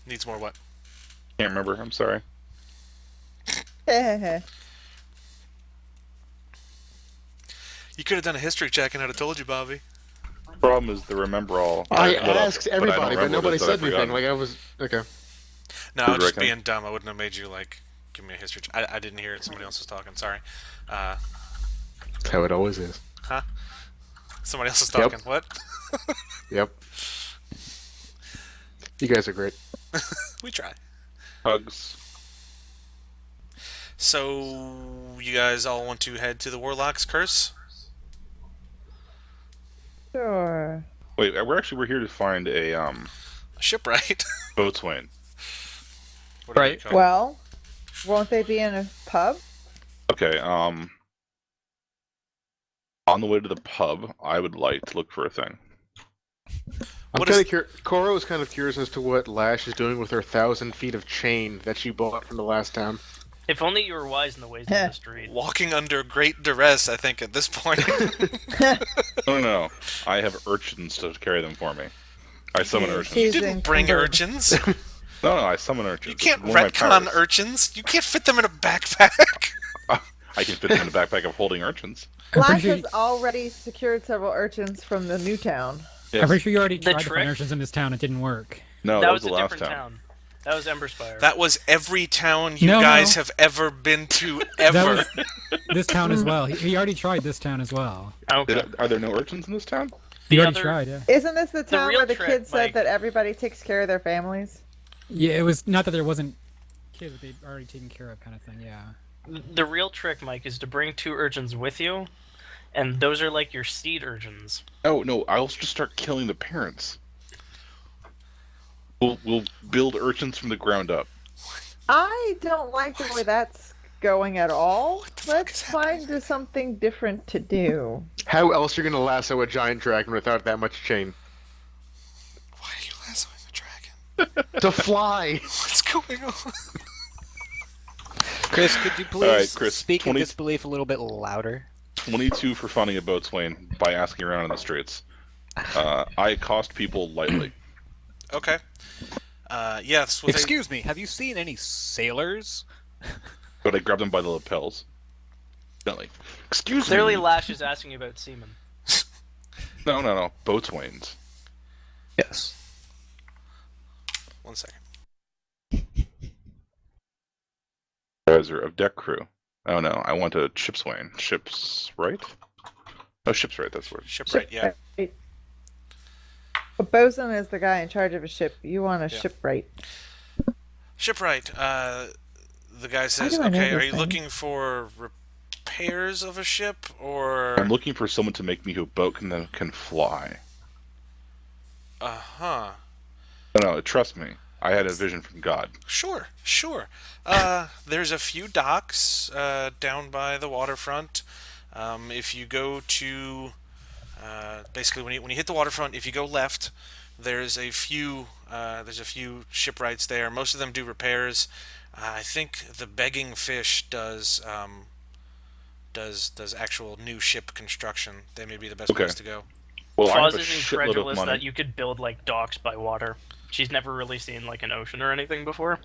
Needs more what? Can't remember. I'm sorry. You could have done a history check and I'd have told you, Bobby. Problem is the remember all. I I looked it up, asked but I don't everybody, but remember what it nobody is that I've said anything. forgotten. Like I was okay. No, I Who'd was just reckon? being dumb. I wouldn't have made you, like, give me a history check. I didn't hear it. Somebody else was talking. Sorry. Uh, That's how it always is. huh? Somebody else is Yep. talking. What? Yep. You guys are great. We try. Hugs. So, you guys all want to head to the Warlock's Curse? Sure. Wait, we're here to find a A shipwright? boatswain. What do you Right. call it? Well, won't they be in a pub? Okay. On the way to the pub, I would like to look for a thing. I'm What kind is- of curious. Koro is kind of curious as to what Lash is doing with her 1,000 feet of chain that she bought from the last town. If only you were wise in the ways of the street. Walking under great duress, I think, at this point. No. I have urchins to carry them for me. I summon urchins. You She's didn't bring encumbered. urchins. No, I summon urchins. You can't It's one of my retcon powers. urchins. You can't fit them in a backpack. I can fit them in the backpack of holding urchins. Flash pretty has already secured several urchins from the new town. Yes. I'm pretty sure you already The tried to trick- find urchins in this town. It didn't work. No, that that was was a the last different town. town. That was Emberspire. That was every town you No, guys no. have ever been to, That ever. was this town as well. He already tried this town as well. Okay. Are there no urchins in this town? He The already other- tried, yeah. Isn't this the town real where the trick, kid said Mike- that everybody takes care of their families? Yeah, it was not that there wasn't kids that they'd already taken care of kind of thing, yeah. The real trick, Mike, is to bring 2 urchins with you, and those are like your seed urchins. Oh no, I'll just start killing the parents. We'll build urchins from the ground up. I don't like the way that's going at all. What the fuck Let's is happening find something different to do. How else are you gonna lasso a giant dragon without that much chain? Why are you lassoing a dragon? To fly! What's going on? Chris, could you please Alright, Chris, speak 20 in disbelief a little bit louder? 22 for finding a boatswain by asking around in the streets. I accost people lightly. Okay. Yes. With Excuse me, have you seen any sailors? But I grab them by the lapels. Gently. Excuse Clearly, me. Lash is asking you about seamen. No. Boatswains. Yes. 1 second. Advisor of deck crew. Oh no, I want a shipswain. Ships right? Oh, ship's right. That's the word. Shipwright. Yeah. Shipwright. A bosun is the guy in charge of a ship. You want a Yeah. shipwright. Shipwright. The guy says, do I know "Okay, are this you thing? looking for repairs of a ship, or?" I'm looking for someone to make me a boat that can fly. Uh-huh. No, trust me. I had a vision from God. Sure. There's a few docks down by the waterfront. If you go to basically when you hit the waterfront, if you go left, there's a few shipwrights there. Most of them do repairs. I think the Begging Fish does actual new ship construction. They may be the best Okay. place to go. Well, I have Foz a is shitload of incredulous money. that you could build like docks by water. She's never really seen like an ocean or anything before.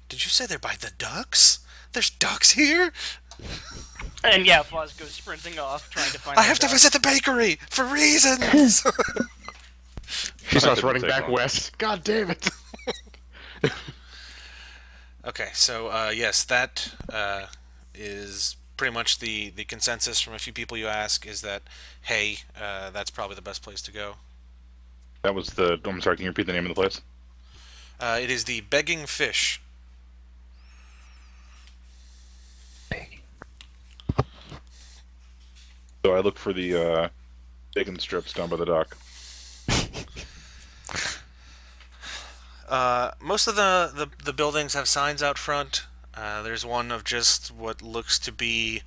Did you say they're by the ducks? There's ducks here? And yeah, Foz goes sprinting off trying to find. I the have to ducks. visit the bakery for reasons. She starts running Take back long. west. God damn it! Okay, so yes, that is pretty much the consensus from a few people you ask is that, hey, that's probably the best place to go. That was the. I'm sorry. Can you repeat the name of the place? It is the Begging Fish. So I look for the bacon strips down by the dock. Most of the buildings have signs out front. There's one of just what looks to be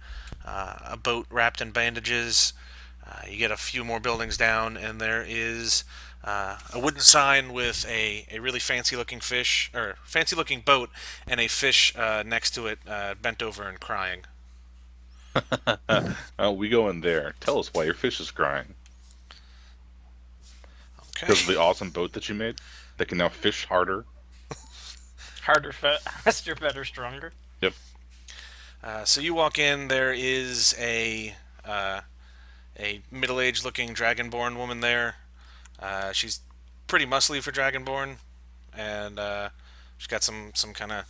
a boat wrapped in bandages. You get a few more buildings down, and there is a wooden sign with a really fancy looking fish, or fancy looking boat, and a fish next to it bent over and crying. Oh, we go in there. Tell us why your fish is crying. Okay. because of the awesome boat that you made that can now fish harder. Harder, faster, better, stronger. Yep. So you walk in. There is a middle-aged looking dragonborn woman there. She's pretty muscly for dragonborn, and she's got some kind of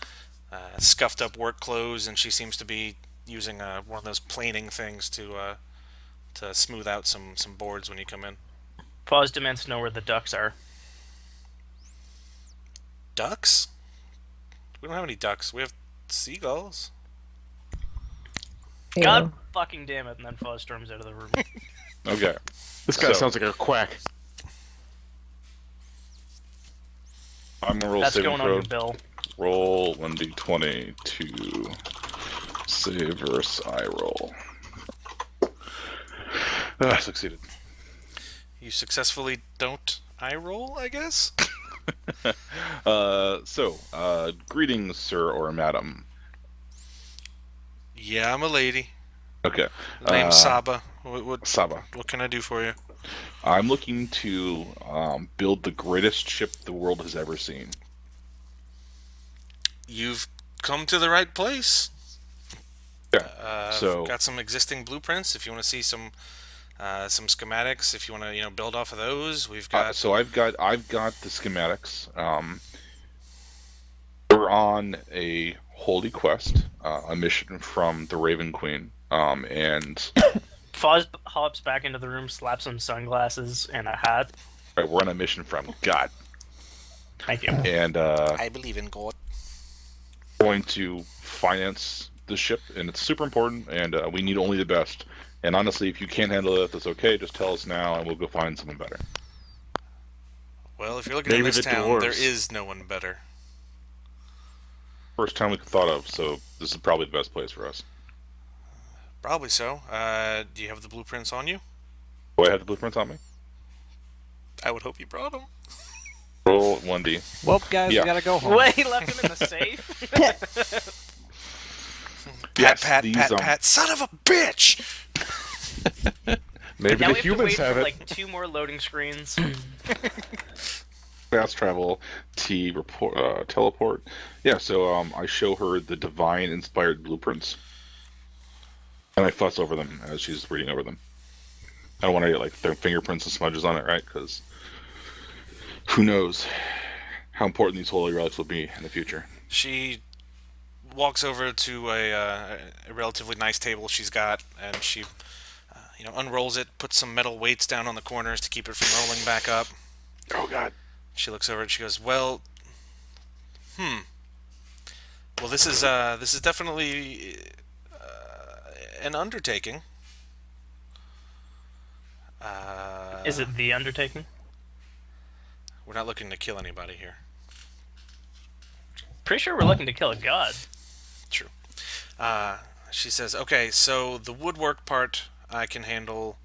scuffed up work clothes, and she seems to be using one of those planing things to smooth out some boards when you come in. Pause demands to know where the ducks are. Ducks? We don't have any ducks. We have seagulls. Ew. God fucking damn it! And then Fuzz storms out of the room. Okay. This guy So- sounds like a quack. I'm gonna roll That's saving going on throw. your bill. Roll 1d20 to save versus I roll. Succeeded. You successfully don't eye roll, I guess? Greetings, sir or madam. Yeah, I'm a lady. Okay. Name's Saba. What Saba. can I do for you? I'm looking to build the greatest ship the world has ever seen. You've come to the right place. Yeah. So- got some existing blueprints. If you want to see some schematics, if you want to build off of those, we've got. So I've got the schematics. We're on a holy quest, a mission from the Raven Queen, and Fuzz hops back into the room, slaps some sunglasses and a hat. right, we're on a mission from God, Thank you. and I believe in God. going to finance the ship, and it's super important, and we need only the best. And honestly, if you can't handle it, that's okay. Just tell us now, and we'll go find someone better. Well, if you're looking in Maybe this the town, dwarves. there is no one better. First time we thought of, so this is probably the best place for us. Probably so. Do you have the blueprints on you? Do I have the blueprints on me? I would hope you brought them. Roll 1d. Well, guys, Yeah. we gotta go home. Wait, he left him in the safe? Yes, Pat, these, Pat, Pat, son of a bitch! Maybe now the we have to humans wait have for it. like 2 more loading screens. Fast travel, T report, teleport. Yeah, so I show her the divine inspired blueprints, and I fuss over them as she's reading over them. I don't want to get like their fingerprints and smudges on it, right? Because who knows how important these holy relics will be in the future. She walks over to a relatively nice table she's got, and she, unrolls it, puts some metal weights down on the corners to keep it from rolling back up. Oh God. She looks over and she goes, "Well, well, this is definitely an undertaking. Is it the undertaking? We're not looking to kill anybody here. Pretty sure we're looking to kill a god. True." She says, "Okay, so the woodwork part I can handle,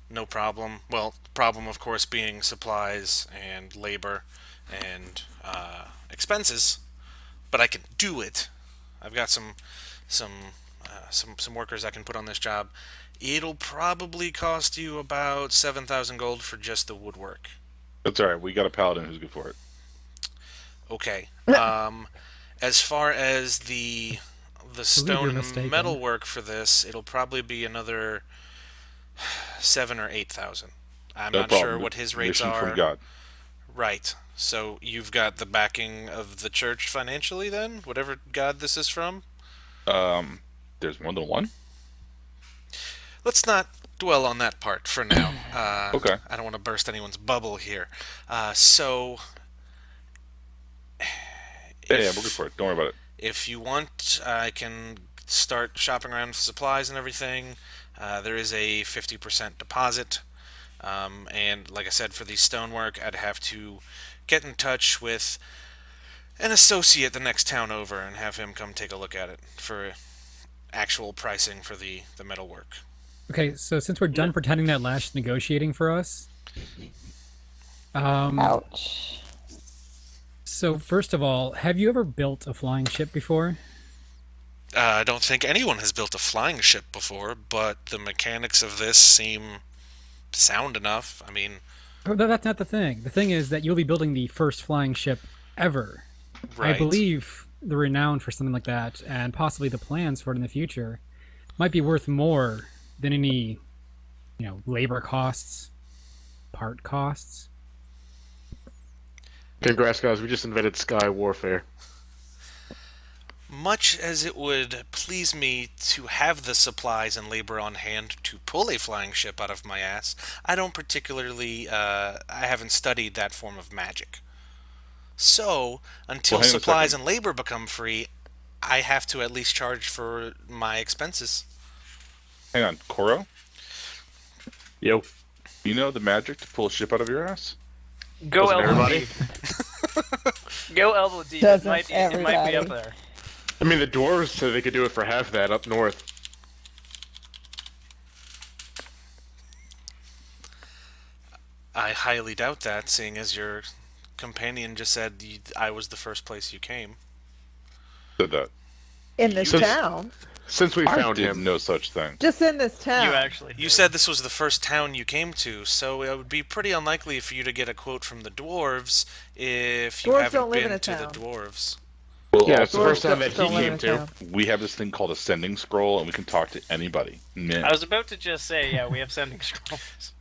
no problem. Well, the problem, of course, being supplies and labor and expenses, but I can do it. I've got some workers I can put on this job. It'll probably cost you about 7,000 gold for just the woodwork." That's all right. We got a paladin who's good for it. Okay. As far as the you're stone mistaken. metal work for this, it'll probably be another 7 or 8,000. I'm No not problem. sure what his rates Mission are. from God. Right. So you've got the backing of the church financially, then, whatever god this is from. There's more than one. Let's not dwell on that part for now. Okay. I don't want to burst anyone's bubble here. So. Yeah, we're good for it. Don't worry about it. If you want, I can start shopping around for supplies and everything. There is a 50% deposit. And like I said, for the stonework, I'd have to get in touch with an associate the next town over and have him come take a look at it for actual pricing for the metalwork. Okay, so since we're done pretending that Lash is negotiating for us, Ouch. so first of all, have you ever built a flying ship before? I don't think anyone has built a flying ship before, but the mechanics of this seem sound enough. I mean, Oh, that's not the thing. The thing is that you'll be building the first flying ship ever. I Right. believe the renown for something like that, and possibly the plans for it in the future, might be worth more than any, labor costs, part costs. Congrats, guys. We just invented sky warfare. Much as it would please me to have the supplies and labor on hand to pull a flying ship out of my ass, I don't particularly, I haven't studied that form of magic. So, until Well, hang on a supplies second. and labor become free, I have to at least charge for my expenses. Hang on, Koro. Yo. You know the magic to pull a ship out of your ass? Go Doesn't elbow everybody? deep. Go elbow deep. Doesn't It might be up everybody? there. I mean, the dwarves said they could do it for half that up north. I highly doubt that, seeing as your companion just said I was the first place you came. Said that. In this Since- town. Since we I found did him. no such thing. Just in this town. You actually. You did. said this was the first town you came to, so it would be pretty unlikely for you to get a quote from the dwarves if you Dwarves haven't don't live in been a to the town. dwarves. Well, Yeah, it's the also, first time that he Don't live in came a to. town. we have this thing called a sending scroll, and we can talk to anybody. Man. I was about to just say, yeah, we have sending scrolls.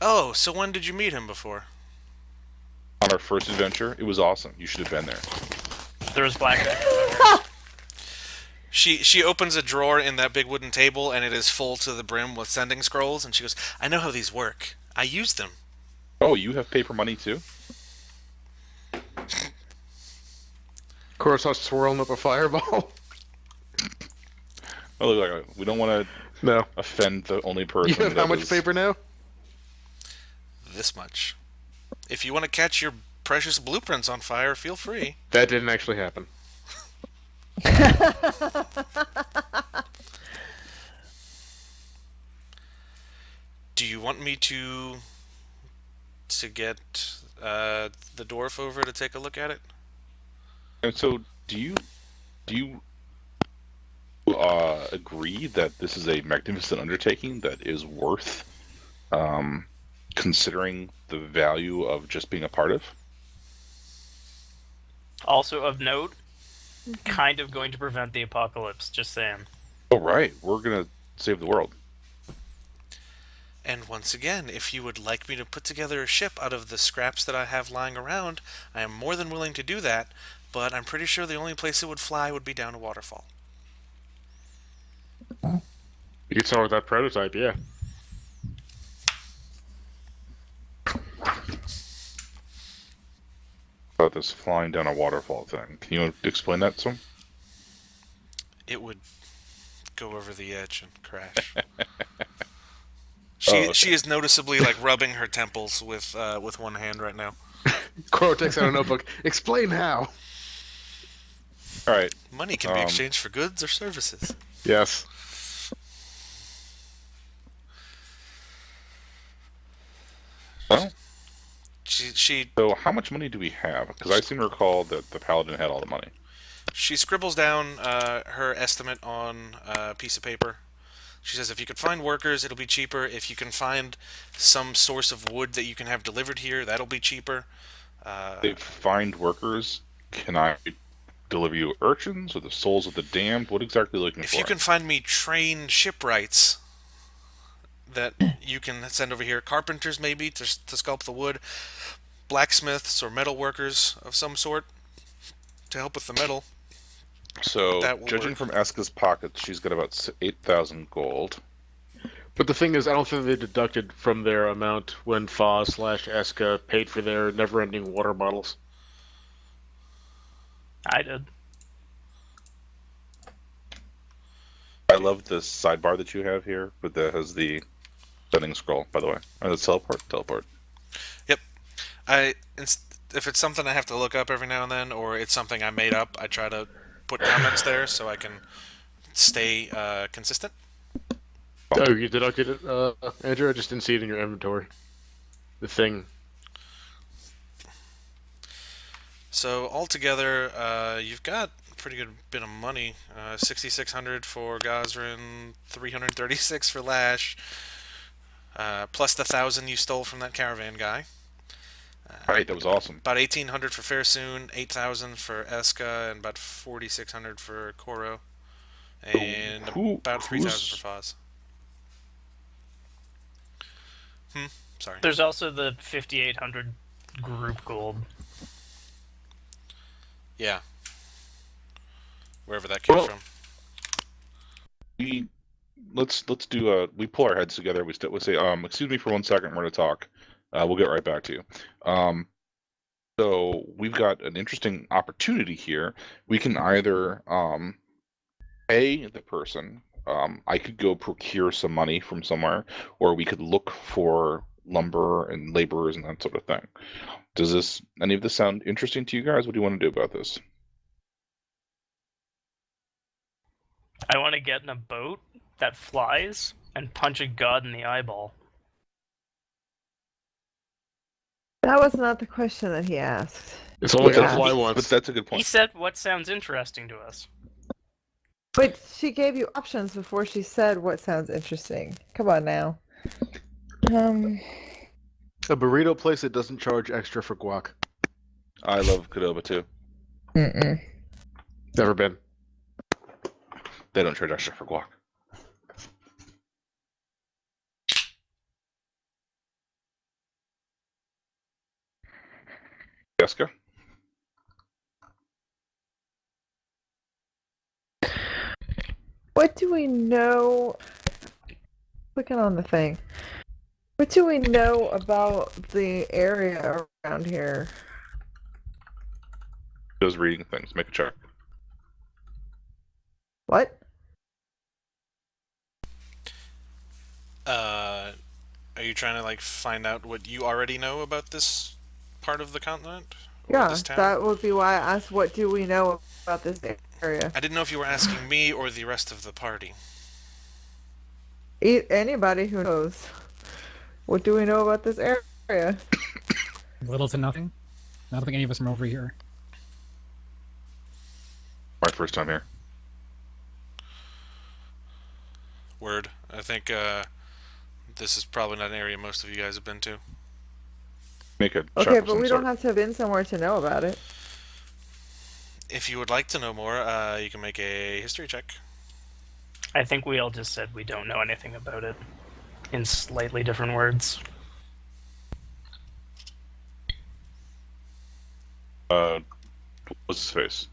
Oh, so when did you meet him before? On our first adventure, it was awesome. You should have been there. There was blackjack. She opens a drawer in that big wooden table, and it is full to the brim with sending scrolls, and she goes, I know how these work. I use them. Oh, you have paper money too? Coruscant swirling up a fireball. Oh, look, we don't want to No. offend the only person. You have that how much was- paper now? This much. If you want to catch your precious blueprints on fire, feel free. That didn't actually happen. Do you want me to get the dwarf over to take a look at it? And so, do you agree that this is a magnificent undertaking that is worth considering the value of just being a part of? Also of note, kind of going to prevent the apocalypse. Just saying. Oh, right. We're gonna save the world. And once again, if you would like me to put together a ship out of the scraps that I have lying around, I am more than willing to do that, but I'm pretty sure the only place it would fly would be down a waterfall. You could start with that prototype, yeah. About this flying down a waterfall thing. Can you explain that to him? It would go over the edge and crash. She is noticeably like rubbing her temples with one hand right now. Crow takes out a notebook. Explain how. All right. Money can be exchanged for goods or services. Yes. Well, She so how much money do we have? Because I seem to recall that the paladin had all the money. She scribbles down her estimate on a piece of paper. She says, if you could find workers, it'll be cheaper. If you can find some source of wood that you can have delivered here, that'll be cheaper. They find workers. Can I deliver you urchins or the souls of the damned? What exactly are you looking If for? you can find me trained shipwrights that you can send over here, carpenters maybe to sculpt the wood, blacksmiths or metal workers of some sort to help with the metal. So, that will judging work. from Eska's pockets, she's got about 8,000 gold. But the thing is, I don't think they deducted from their amount when Fa/Eska paid for their never-ending water bottles. I did. I love the sidebar that you have here, but that has the sending scroll, by the way. Or the teleport. If it's something I have to look up every now and then, or it's something I made up, I try to put comments there so I can stay consistent. Oh, you deducted it, Andrew? I just didn't see it in your inventory. The thing. So altogether, you've got a pretty good bit of money. 6,600 for Gazrin, 336 for Lash. plus the 1,000 you stole from that caravan guy. Right, that was awesome. About 1,800 for Fairsoon, 8,000 for Eska, and about 4,600 for Koro, and about 3,000 for Foz. Sorry. There's also the 5,800 group gold. Yeah. Wherever that came Well, from. Let's do we pull our heads together. We say excuse me for 1 second. We're going to talk. We'll get right back to you. So we've got an interesting opportunity here. We can either pay the person. I could go procure some money from somewhere, or we could look for lumber and laborers and that sort of thing. Does any of this sound interesting to you guys? What do you want to do about this? I want to get in a boat that flies and punch a god in the eyeball. That was not the question that he asked. It's only gonna Yeah. fly But once. that's a good He point. said, "What sounds interesting to us?" But she gave you options before she said what sounds interesting. Come on now. A burrito place that doesn't charge extra for guac. I love Qdoba too. Mm-mm. Never been. They don't charge extra for guac. Jessica? What do we know? Clicking on the thing. What do we know about the area around here? Just reading things. Make a check. What? Are you trying to like find out what you already know about this part of the continent? Or Yeah, this town? that would be why I asked what do we know about this area? I didn't know if you were asking me or the rest of the party. Anybody who knows. What do we know about this area? Little to nothing. I don't think any of us from over here. My first time here. Word. I think this is probably not an area most of you guys have been to. Make a check Okay, of but some we sort. don't have to have been somewhere to know about it. If you would like to know more, you can make a history check. I think we all just said we don't know anything about it, in slightly different words. What's his face?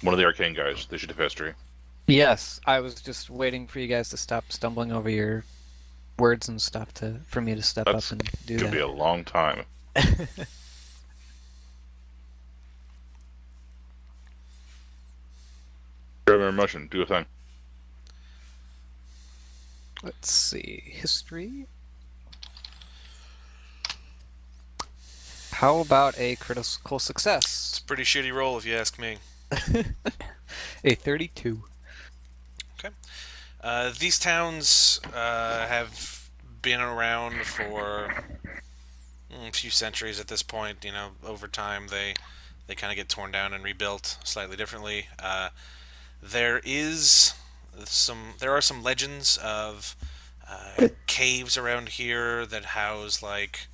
One of the arcane guys. They should have history. Yes, I was just waiting for you guys to stop stumbling over your words and stuff for me to step That's up and do Could be that. a long time. Grab a motion. Do a thing. Let's see. History. How about a critical It's success? a pretty shitty roll if you ask me. A 32. These towns have been around for a few centuries at this point. You know, over time they kind of get torn down and rebuilt slightly differently. There are some legends of caves around here that house like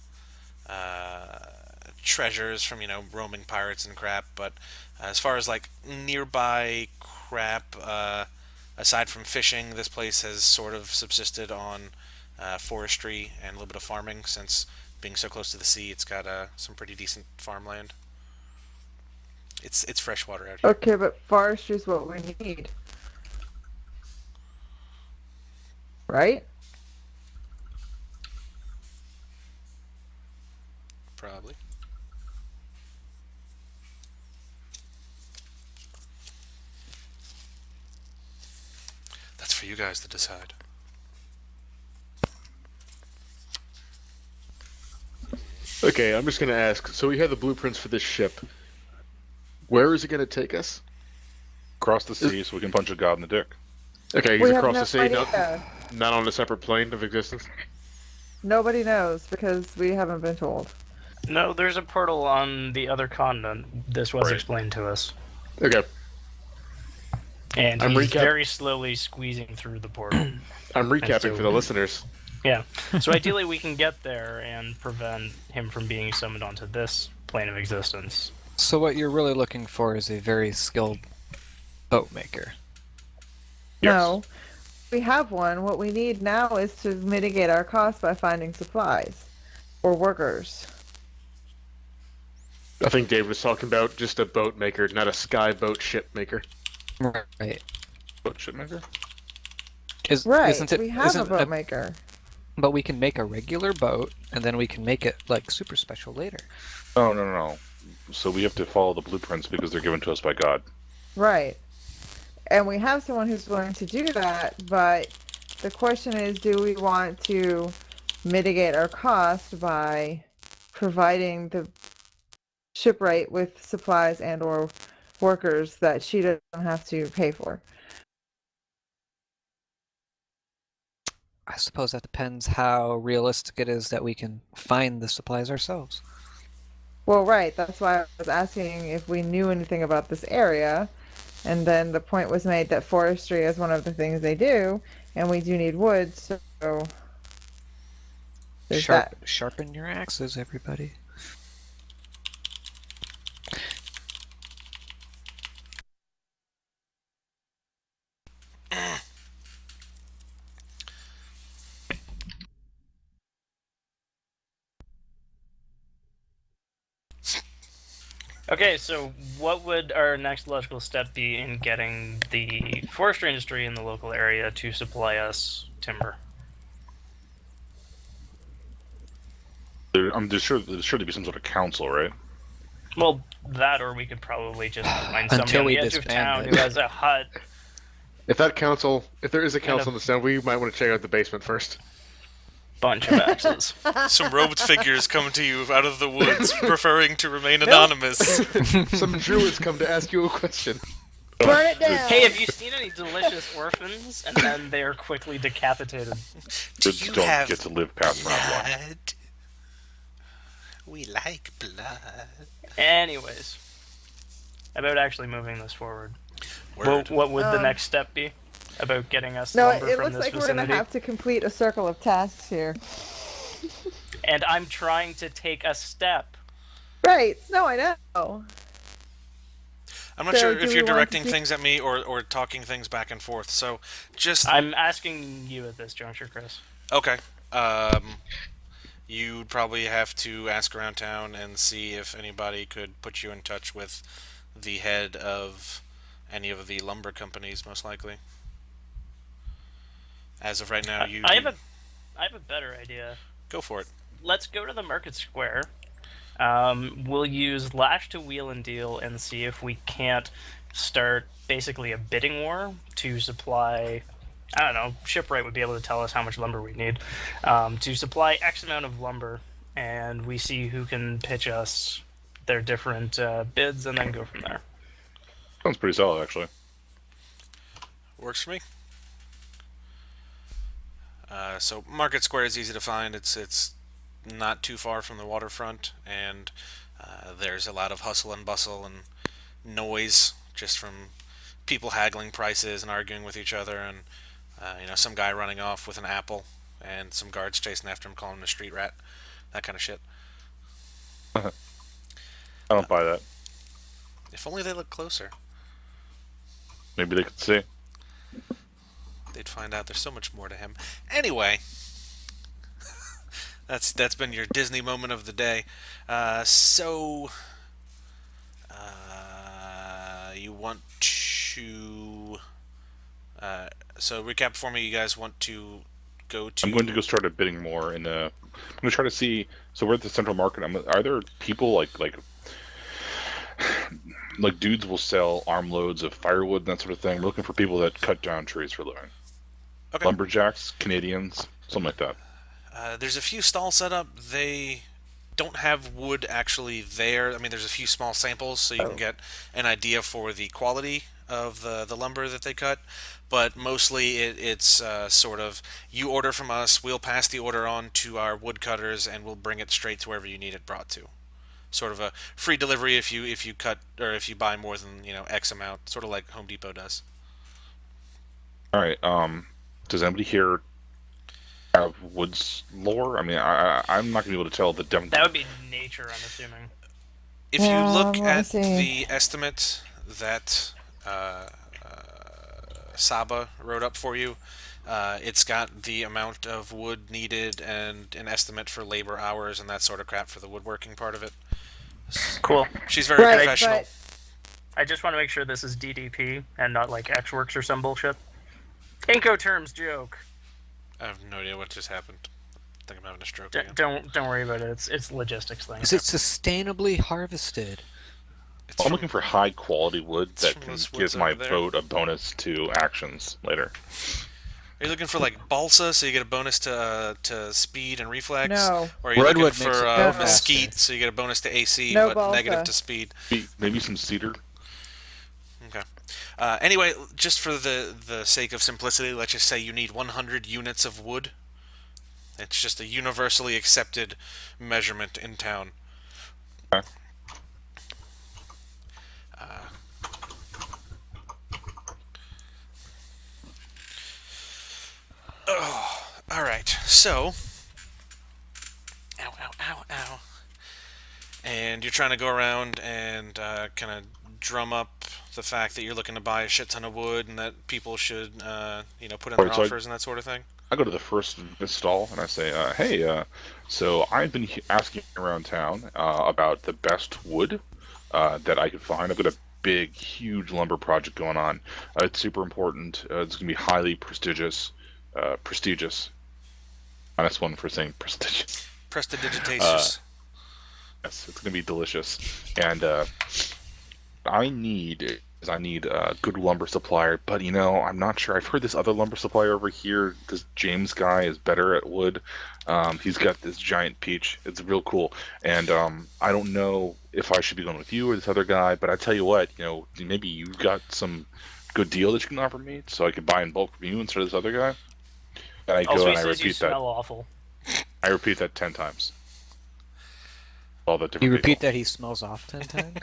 treasures from roaming pirates and crap. But as far as like nearby crap, aside from fishing, this place has sort of subsisted on forestry and a little bit of farming. Since being so close to the sea, it's got some pretty decent farmland. It's freshwater out here. Okay, but forestry is what we need. Right? Probably. That's for you guys to decide. Okay, I'm just gonna ask. So we have the blueprints for this ship. Where is it gonna take us? Cross the sea so we can punch a god in the dick. Okay, We he's have across no the sea, idea. not on a separate plane of existence. Nobody knows because we haven't been told. No, there's a portal on the other continent. This was Right. explained to us. Okay, And I'm he's recap- very slowly squeezing through the portal. I'm recapping so- for the listeners. Yeah. So ideally, we can get there and prevent him from being summoned onto this plane of existence. So what you're really looking for is a very skilled boat maker. Yes. No, we have one. What we need now is to mitigate our costs by finding supplies or workers. I think Dave was talking about just a boat maker, not a sky boat ship maker. Right. Boat ship maker? Right, Isn't it? we have a isn't boat maker. But we can make a regular boat, and then we can make it like super special later. Oh, no. So we have to follow the blueprints because they're given to us by God. Right. And we have someone who's willing to do that, but the question is, do we want to mitigate our cost by providing the shipwright with supplies and or workers that she doesn't have to pay for? I suppose that depends how realistic it is that we can find the supplies ourselves. Well, right. That's why I was asking if we knew anything about this area. And then the point was made that forestry is one of the things they do, and we do need wood, so there's that. Sharpen your axes, everybody. Okay, so what would our next logical step be in getting the forestry industry in the local area to supply us timber? There's sure to be some sort of council, right? Well, that, or we could probably just find somebody Until on we the edge of disband town it. who has a hut. If there is a Kind council of- in this town, we might want to check out the basement first. Bunch of axes. Some robed figures come to you out of the woods, preferring to remain anonymous. Some druids come to ask you a question. Burn it down! Hey, have you seen any delicious orphans? And then they are quickly decapitated. Do Kids you don't have get to live past round one. blood? We like blood. Anyways, about actually moving this forward. Word. What would the Um, next step be about getting us No, lumber it from looks this like we're vicinity? gonna have to complete a circle of tasks here. And I'm trying to take a step. Right. No, I know. I'm not So sure do if we you're want to directing do- things at me or talking things back and forth. So just I'm asking you at this juncture, Chris. okay. You'd probably have to ask around town and see if anybody could put you in touch with the head of any of the lumber companies, most likely. As of right now, I have a better idea. go for it. Let's go to the market square. We'll use Lash to Wheel and Deal and see if we can't start basically a bidding war to supply. I don't know. Shipwright would be able to tell us how much lumber we need to supply X amount of lumber, and we see who can pitch us their different bids, and then go from there. Sounds pretty solid, actually. Works for me. So Market Square is easy to find. It's not too far from the waterfront, and there's a lot of hustle and bustle and noise just from people haggling prices and arguing with each other, and some guy running off with an apple, and some guards chasing after him, calling him a street rat, that kind of shit. I don't buy that. If only they looked closer, Maybe they could see. they'd find out there's so much more to him. Anyway, that's been your Disney moment of the day. You want to so recap for me. You guys want to go to? I'm going to go start a bidding more, and I'm going to try to see. So we're at the central market. Are there people like dudes will sell armloads of firewood and that sort of thing? We're looking for people that cut down trees for a living. Okay. Lumberjacks, Canadians, something like that. There's a few stalls set up. They don't have wood actually there. I mean, there's a few small samples, so you can get an idea for the quality of the lumber that they cut. But mostly it's sort of, you order from us, we'll pass the order on to our woodcutters, and we'll bring it straight to wherever you need it brought to. Sort of a free delivery if you cut, or if you buy more than X amount, sort of like Home Depot does. All right. Does anybody here have woods lore? I mean, I'm not gonna be able to tell the That would be nature, I'm assuming. If you look let me at see. the estimate that Saba wrote up for you, it's got the amount of wood needed and an estimate for labor hours and that sort of crap for the woodworking part of it. Cool. She's very Right, professional. but I just want to make sure this is DDP and not like Xworks or some bullshit. Incoterms joke. I have no idea what just happened. I think I'm having a stroke D- again. don't worry about it. It's logistics thing. Is it sustainably harvested? It's I'm from- looking for high quality wood It's that from can those give woods my over there. boat a bonus to actions later. Are you looking for like balsa, so you get a bonus to speed and reflex? No. Or are you Redwood looking makes for it go mesquite, faster. so you get a bonus to AC No but balsa. negative to speed? Maybe some cedar. Okay. Anyway, just for the sake of simplicity, let's just say you need 100 units of wood. It's just a universally accepted measurement in town. Okay. All right. So, ow, ow, ow, ow. And you're trying to go around and kind of drum up the fact that you're looking to buy a shit ton of wood and that people should, put in their Right, so offers and that sort of thing. I go to the first stall and I say, "Hey, so I've been asking around town about the best wood that I could find. I've got a big, huge lumber project going on. It's super important. It's going to be highly prestigious. Prestigious. Minus one for saying prestigious. Prestidigitatus. Yes, it's going to be delicious. And I need a good lumber supplier, but I'm not sure. I've heard this other lumber supplier over here, this James guy, is better at wood. He's got this giant peach. It's real cool, and I don't know if I should be going with you or this other guy. But I tell you what, maybe you've got some good deal that you can offer me, so I could buy in bulk from you instead of this other guy. And I Also, go he and I says you repeat that. smell awful. I repeat that 10 times. All the different You repeat people. that he smells off 10 times?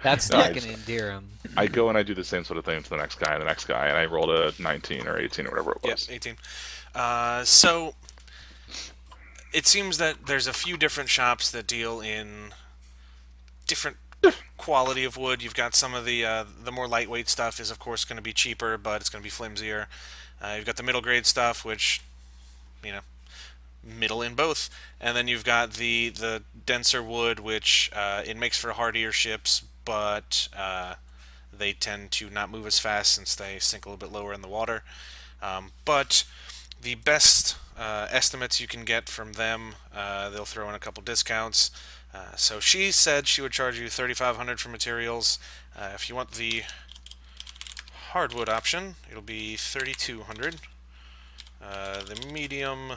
That's No, not I going to endear him. I go and I do the same sort of thing to the next guy and the next guy, and I rolled a 19 or 18 or whatever it Yep, was. 18. So it seems that there's a few different shops that deal in different quality of wood. You've got some of the more lightweight stuff is of course going to be cheaper, but it's going to be flimsier. You've got the middle grade stuff, which middle in both, and then you've got the denser wood, which it makes for hardier ships, but they tend to not move as fast since they sink a little bit lower in the water. But the best estimates you can get from them, they'll throw in a couple discounts. So she said she would charge you $3,500 for materials. If you want the hardwood option, it'll be $3,200. The medium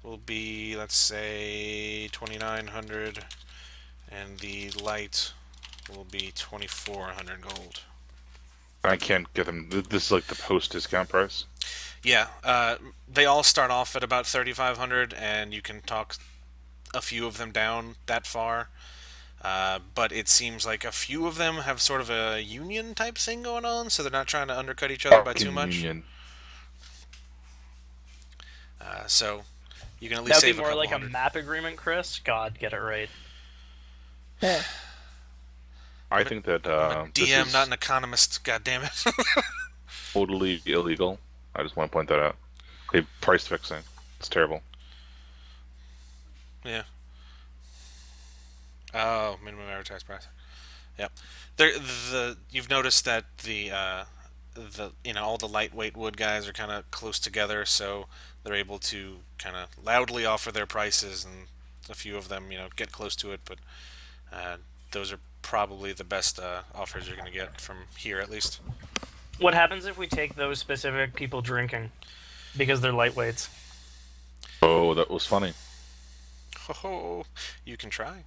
will be, let's say, $2,900, and the light will be $2,400 gold. I can't get them. This is like the post discount price. Yeah, they all start off at about $3,500, and you can talk a few of them down that far. But it seems like a few of them have sort of a union type thing going on, so they're not trying to undercut each other by too much. Union. So you can at That'd least be save a more couple like a hundred. map agreement, Chris. God, get it right. Heh. I think that I'm a this DM, is not an economist. God damn it. totally illegal. I just want to point that out. Okay, price fixing. It's terrible. Yeah. Oh, minimum advertised price. Yep. You've noticed that the all the lightweight wood guys are kind of close together, so they're able to kind of loudly offer their prices, and a few of them get close to it, but those are probably the best offers you're going to get from here, at least. What happens if we take those specific people drinking because they're lightweights? Oh, that was funny. Oh, you can try.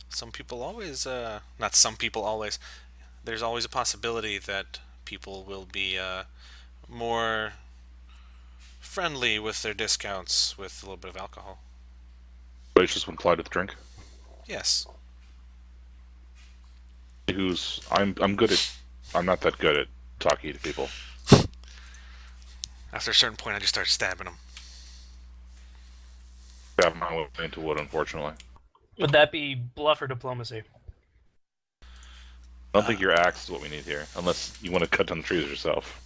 Some people always, not some people always, there's always a possibility that people will be more friendly with their discounts with a little bit of alcohol. But it's just when applied to the drink. Yes. I'm not that good at talking to people. After a certain point, I just start stabbing them. Have my way into wood, unfortunately. Would that be bluff or diplomacy? I don't think your axe is what we need here, unless you want to cut down the trees yourself.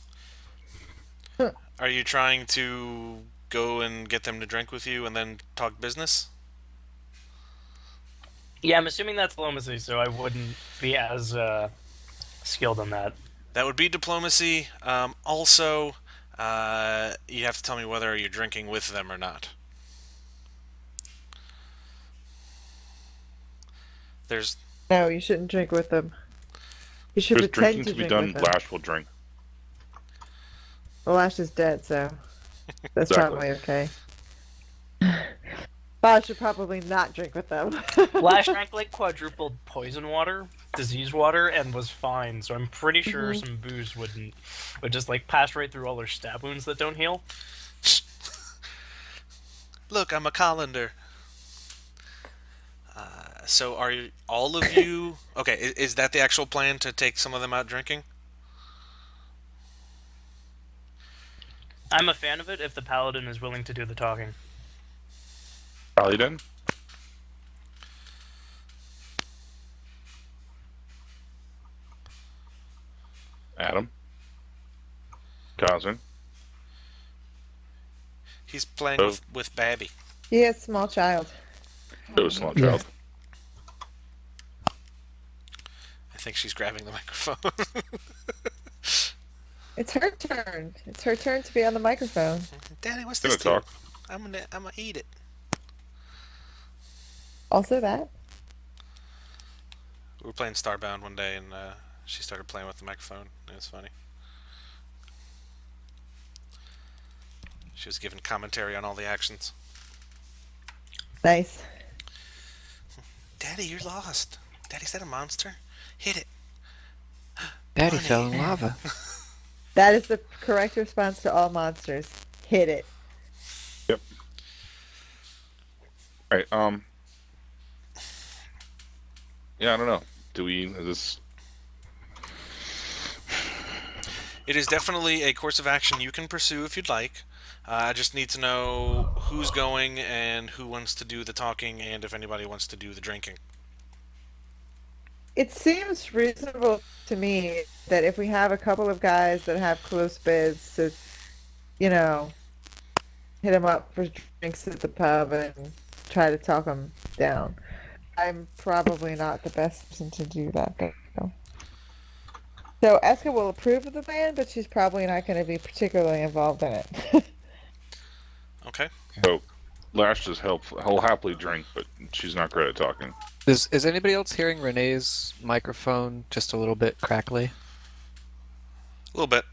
Are you trying to go and get them to drink with you and then talk business? Yeah, I'm assuming that's diplomacy, so I wouldn't be as skilled on that. That would be diplomacy. Also, you have to tell me whether you're drinking with them or not. There's No, you shouldn't drink with them. You should There's pretend drinking to be drink done. with them. Lash will drink. Well, Lash is dead, so that's Exactly. probably okay. Lash should probably not drink with them. Lash drank like quadrupled poison water, disease water, and was fine. So I'm pretty sure some booze would just like pass right through all their stab wounds that don't heal. Look, I'm a colander. So are all of you... Okay, is that the actual plan, to take some of them out drinking? I'm a fan of it if the paladin is willing to do the talking. Paladin? Adam? Cousin? He's playing Oh. with Babby. He is a small child. It was small child. I think she's grabbing the microphone. It's her turn. It's her turn to be on the microphone. Daddy, what's Gonna this? Talk. talk. I'm gonna eat it. Also that. We were playing Starbound one day, and she started playing with the microphone. It was funny. She was giving commentary on all the actions. Nice. Daddy, you're lost. Daddy, is that a monster? Hit it. Daddy Money. fell in lava. That is the correct response to all monsters. Hit it. Alright, yeah, I don't know. Is this... It is definitely a course of action you can pursue if you'd like. I just need to know who's going and who wants to do the talking, and if anybody wants to do the drinking. It seems reasonable to me that if we have a couple of guys that have close bids to, hit them up for drinks at the pub and try to talk them down. I'm probably not the best person to do that, though. So Eska will approve of the plan, but she's probably not going to be particularly involved in it. Okay. So, Lash is helpful. He'll happily drink, but she's not great at talking. Is anybody else hearing Renee's microphone just a little bit crackly? A little bit.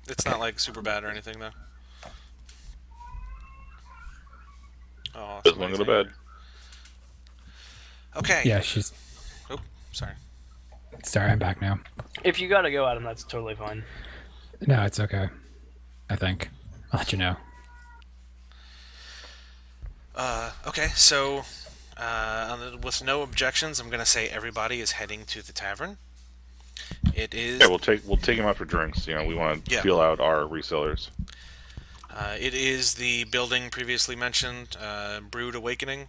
It's not like super bad or anything, though. Oh, Just want to go to bed. Okay. Yeah, she's. Oh, sorry. Sorry, I'm back now. If you gotta go, Adam, that's totally fine. No, it's okay. I think. I'll let you know. Okay, so with no objections, I'm gonna say everybody is heading to the tavern. It is. Yeah, we'll take him out for drinks. We want to Yeah. feel out our resellers. It is the building previously mentioned, Brood Awakening.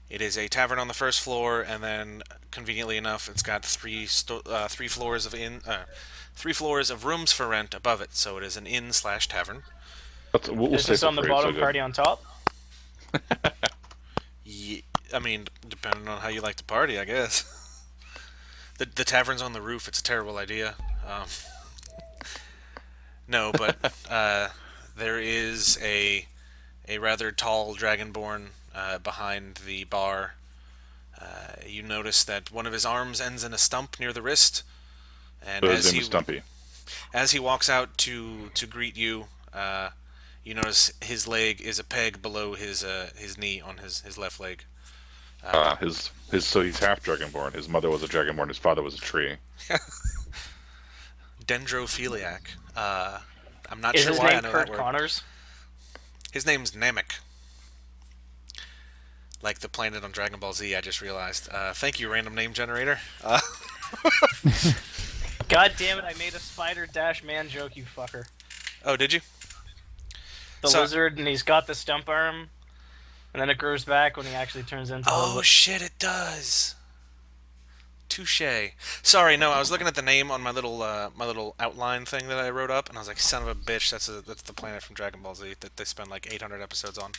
It is a tavern on the first floor, and then, conveniently enough, it's got three floors of rooms for rent above it. So it is an inn/tavern. We'll Is stay this for on the free, bottom so good. party on top? I mean, depending on how you like to party, I guess. The tavern's on the roof. It's a terrible idea. No, but there is a rather tall dragonborn behind the bar. You notice that one of his arms ends in a stump near the wrist, and But his name is Stumpy. as he walks out to greet you, you notice his leg is a peg below his knee on his left leg. So he's half dragonborn. His mother was a dragonborn. His father was a tree. Dendrophiliac. I'm not Is sure his why I name know Kurt that word. Connors? His name's Namek. Like the planet on Dragon Ball Z, I just realized. Thank you, random name generator. God damn it, I made a Spider-Man joke, you fucker. Oh, did you? The So- lizard, and he's got the stump arm, and then it grows back when he actually turns into a Oh little... shit, it does. Touche. Sorry, no, I was looking at the name on my little outline thing that I wrote up, and I was like, son of a bitch, that's the planet from Dragon Ball Z that they spend like 800 episodes on.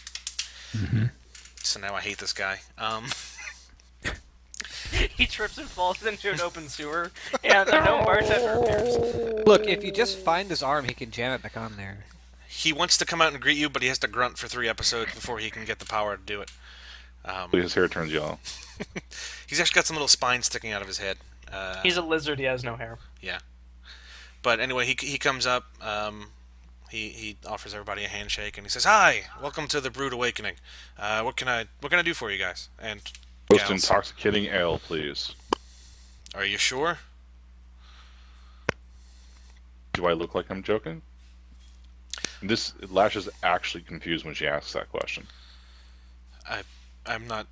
So now I hate this guy. He trips and falls into an open sewer, and no bartender appears. Look, if you just find his arm, he can jam it back on there. He wants to come out and greet you, but he has to grunt for 3 episodes before he can get the power to do it. His hair turns yellow. He's actually got some little spines sticking out of his head. He's a lizard, he has no hair. Yeah. But anyway, he comes up. He offers everybody a handshake, and he says, "Hi, welcome to the Brood Awakening. What can I do for you guys?" And Most gals. intoxicating ale, please. Are you sure? Do I look like I'm joking? This Lash is actually confused when she asks that question. I'm not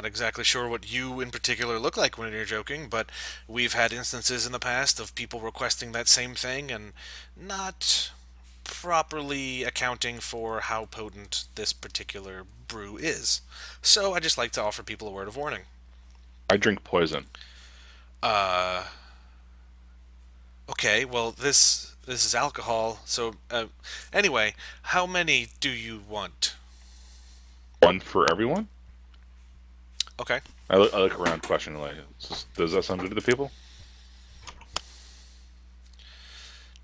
exactly sure what you in particular look like when you're joking, but we've had instances in the past of people requesting that same thing and not properly accounting for how potent this particular brew is. So I just like to offer people a word of warning. I drink poison. Okay, well this is alcohol. So anyway, how many do you want? One for everyone? Okay. I look around questioningly. Does that sound good to the people?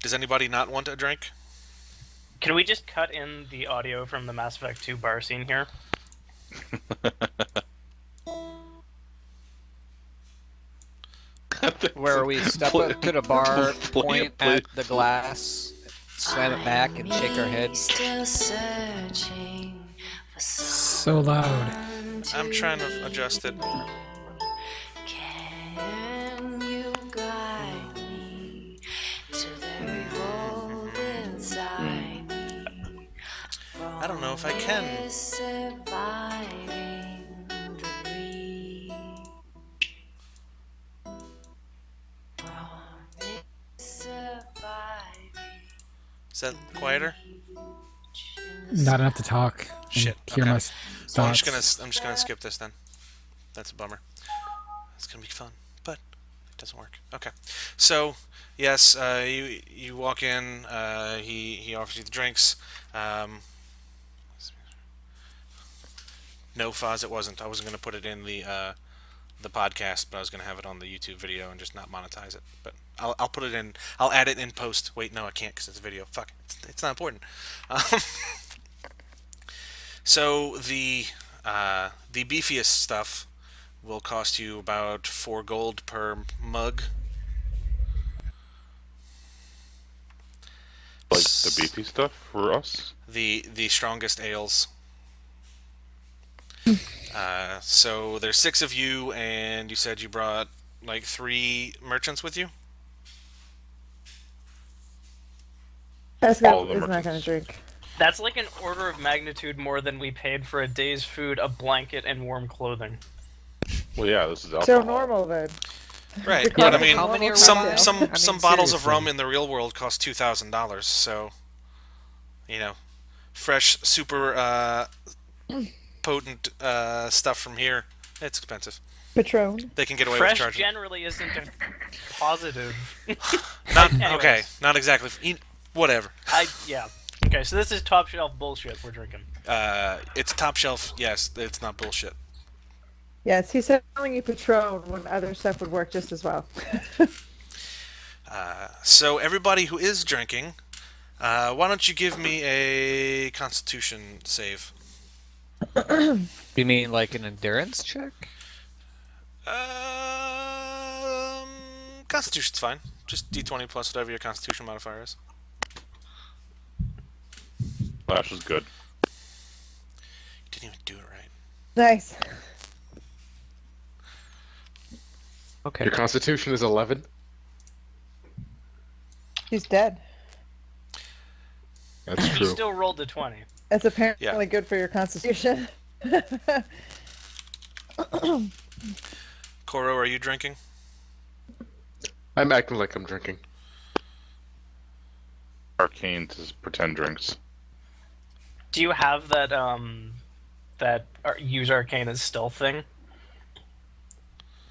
Does anybody not want a drink? Can we just cut in the audio from the Mass Effect 2 bar scene here? Where we step up to the bar, point at the glass, slam it back, and shake our head. Still searching for So loud. I'm trying to adjust it. Can you guide me to the revolt inside me? I don't know if I can. Surviving the breach. Surviving Is that quieter? Not enough to talk. and Shit, Hear okay. my Well, I'm thoughts. just gonna skip this then. That's a bummer. It's gonna be fun, but it doesn't work. Okay, so yes, you walk in. He offers you the drinks. No, Foz, it wasn't. I wasn't gonna put it in the podcast, but I was gonna have it on the YouTube video and just not monetize it. But I'll put it in. I'll add it in post. Wait, no, I can't because it's a video. Fuck, it's not important. So the beefiest stuff will cost you about 4 gold per mug. Like the beefy stuff for us? The strongest ales. So there's 6 of you, and you said you brought like 3 merchants with you. All Pascal of the is not going merchants. to drink. That's like an order of magnitude more than we paid for a day's food, a blanket, and warm clothing. Well, yeah, this is So alcohol. normal then. Right, The but I cost mean, How many are we some talking? some I mean, some bottles of seriously. rum in the real world cost $2,000. So, you know, fresh, super potent stuff from here, it's expensive. Patron. They can get away with Fresh charging. generally isn't a positive. Not Anyways. okay, not exactly. Whatever. Yeah. Okay, so this is top shelf bullshit we're drinking. It's top shelf. Yes, it's not bullshit. Yes, he's selling you Patron when other stuff would work just as well. So everybody who is drinking, why don't you give me a Constitution save? You mean like an endurance check? Constitution's fine. Just D20 plus whatever your Constitution modifier is. Lash is good. You didn't even do it right. Nice. Okay. Your constitution is 11. He's dead. That's You true. still rolled a 20. That's apparently Yeah. good for your constitution. Koro, are you drinking? I'm acting like I'm drinking. arcane to pretend drinks. Do you have that use arcane as stealth thing?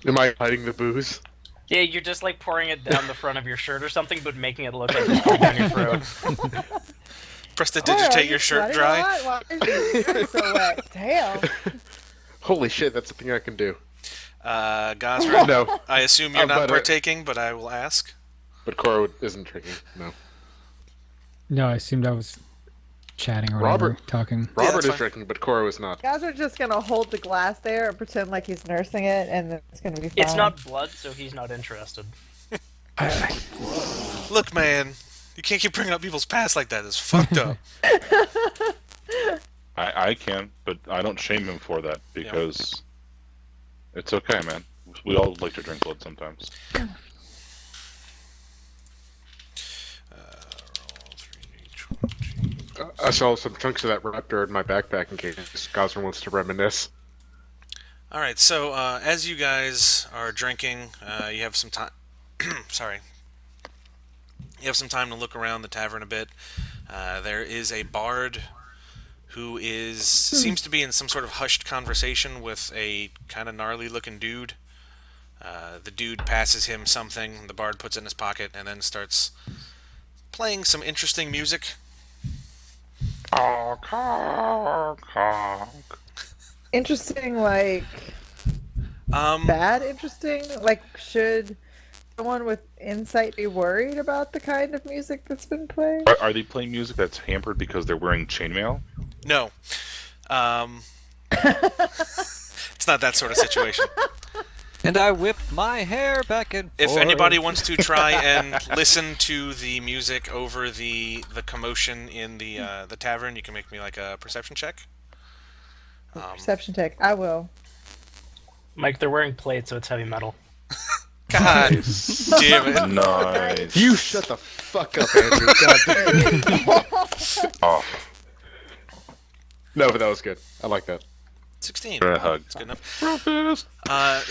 Am I hiding the booze? Yeah, you're just like pouring it down the front of your shirt or something, but making it look like it's going down your throat. Prestidigitate your shirt dry. Why is your shirt so wet? Damn. Holy shit, that's a thing I can do. Gosrin, No, I assume you're not but, partaking, but I will ask. but Cora isn't drinking. No. No, I assumed I was chatting or whatever, Robert- talking. Robert that's is fine. drinking, but Cora was not. Guys are just gonna hold the glass there and pretend like he's nursing it, and it's gonna be fine. It's not blood, so he's not interested. Look, man, you can't keep bringing up people's past like that. It's fucked up. I can, but I don't shame him for that because it's okay, man. We all like to drink blood sometimes. Roll 3d20. I saw some chunks of that raptor in my backpack in case Gosrin wants to reminisce. All right, so as you guys are drinking, you have some time. Sorry. You have some time to look around the tavern a bit. There is a bard who seems to be in some sort of hushed conversation with a kind of gnarly-looking dude. The dude passes him something. The bard puts it in his pocket and then starts playing some interesting music. Interesting, like bad interesting? Like, should someone with insight be worried about the kind of music that's been played? Are they playing music that's hampered because they're wearing chainmail? No. It's not that sort of situation. And I whipped my hair back and forth. If anybody wants to try and listen to the music over the commotion in the tavern, you can make me like a perception check. Perception check. I will. Mike, they're wearing plates, so it's heavy metal. God damn it. Nice. You shut the fuck up, Andrew. God damn. Oh, No, but that was good. I like that. 16. for a hug. That's good enough. Breakfast.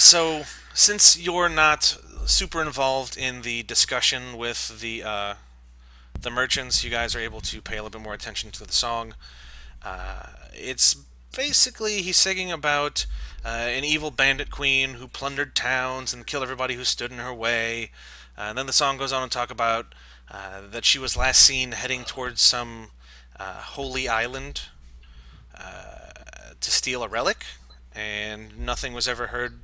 So, since you're not super involved in the discussion with the merchants, you guys are able to pay a little bit more attention to the song. It's basically he's singing about an evil bandit queen who plundered towns and killed everybody who stood in her way. And then the song goes on to talk about that she was last seen heading towards some holy island to steal a relic, and nothing was ever heard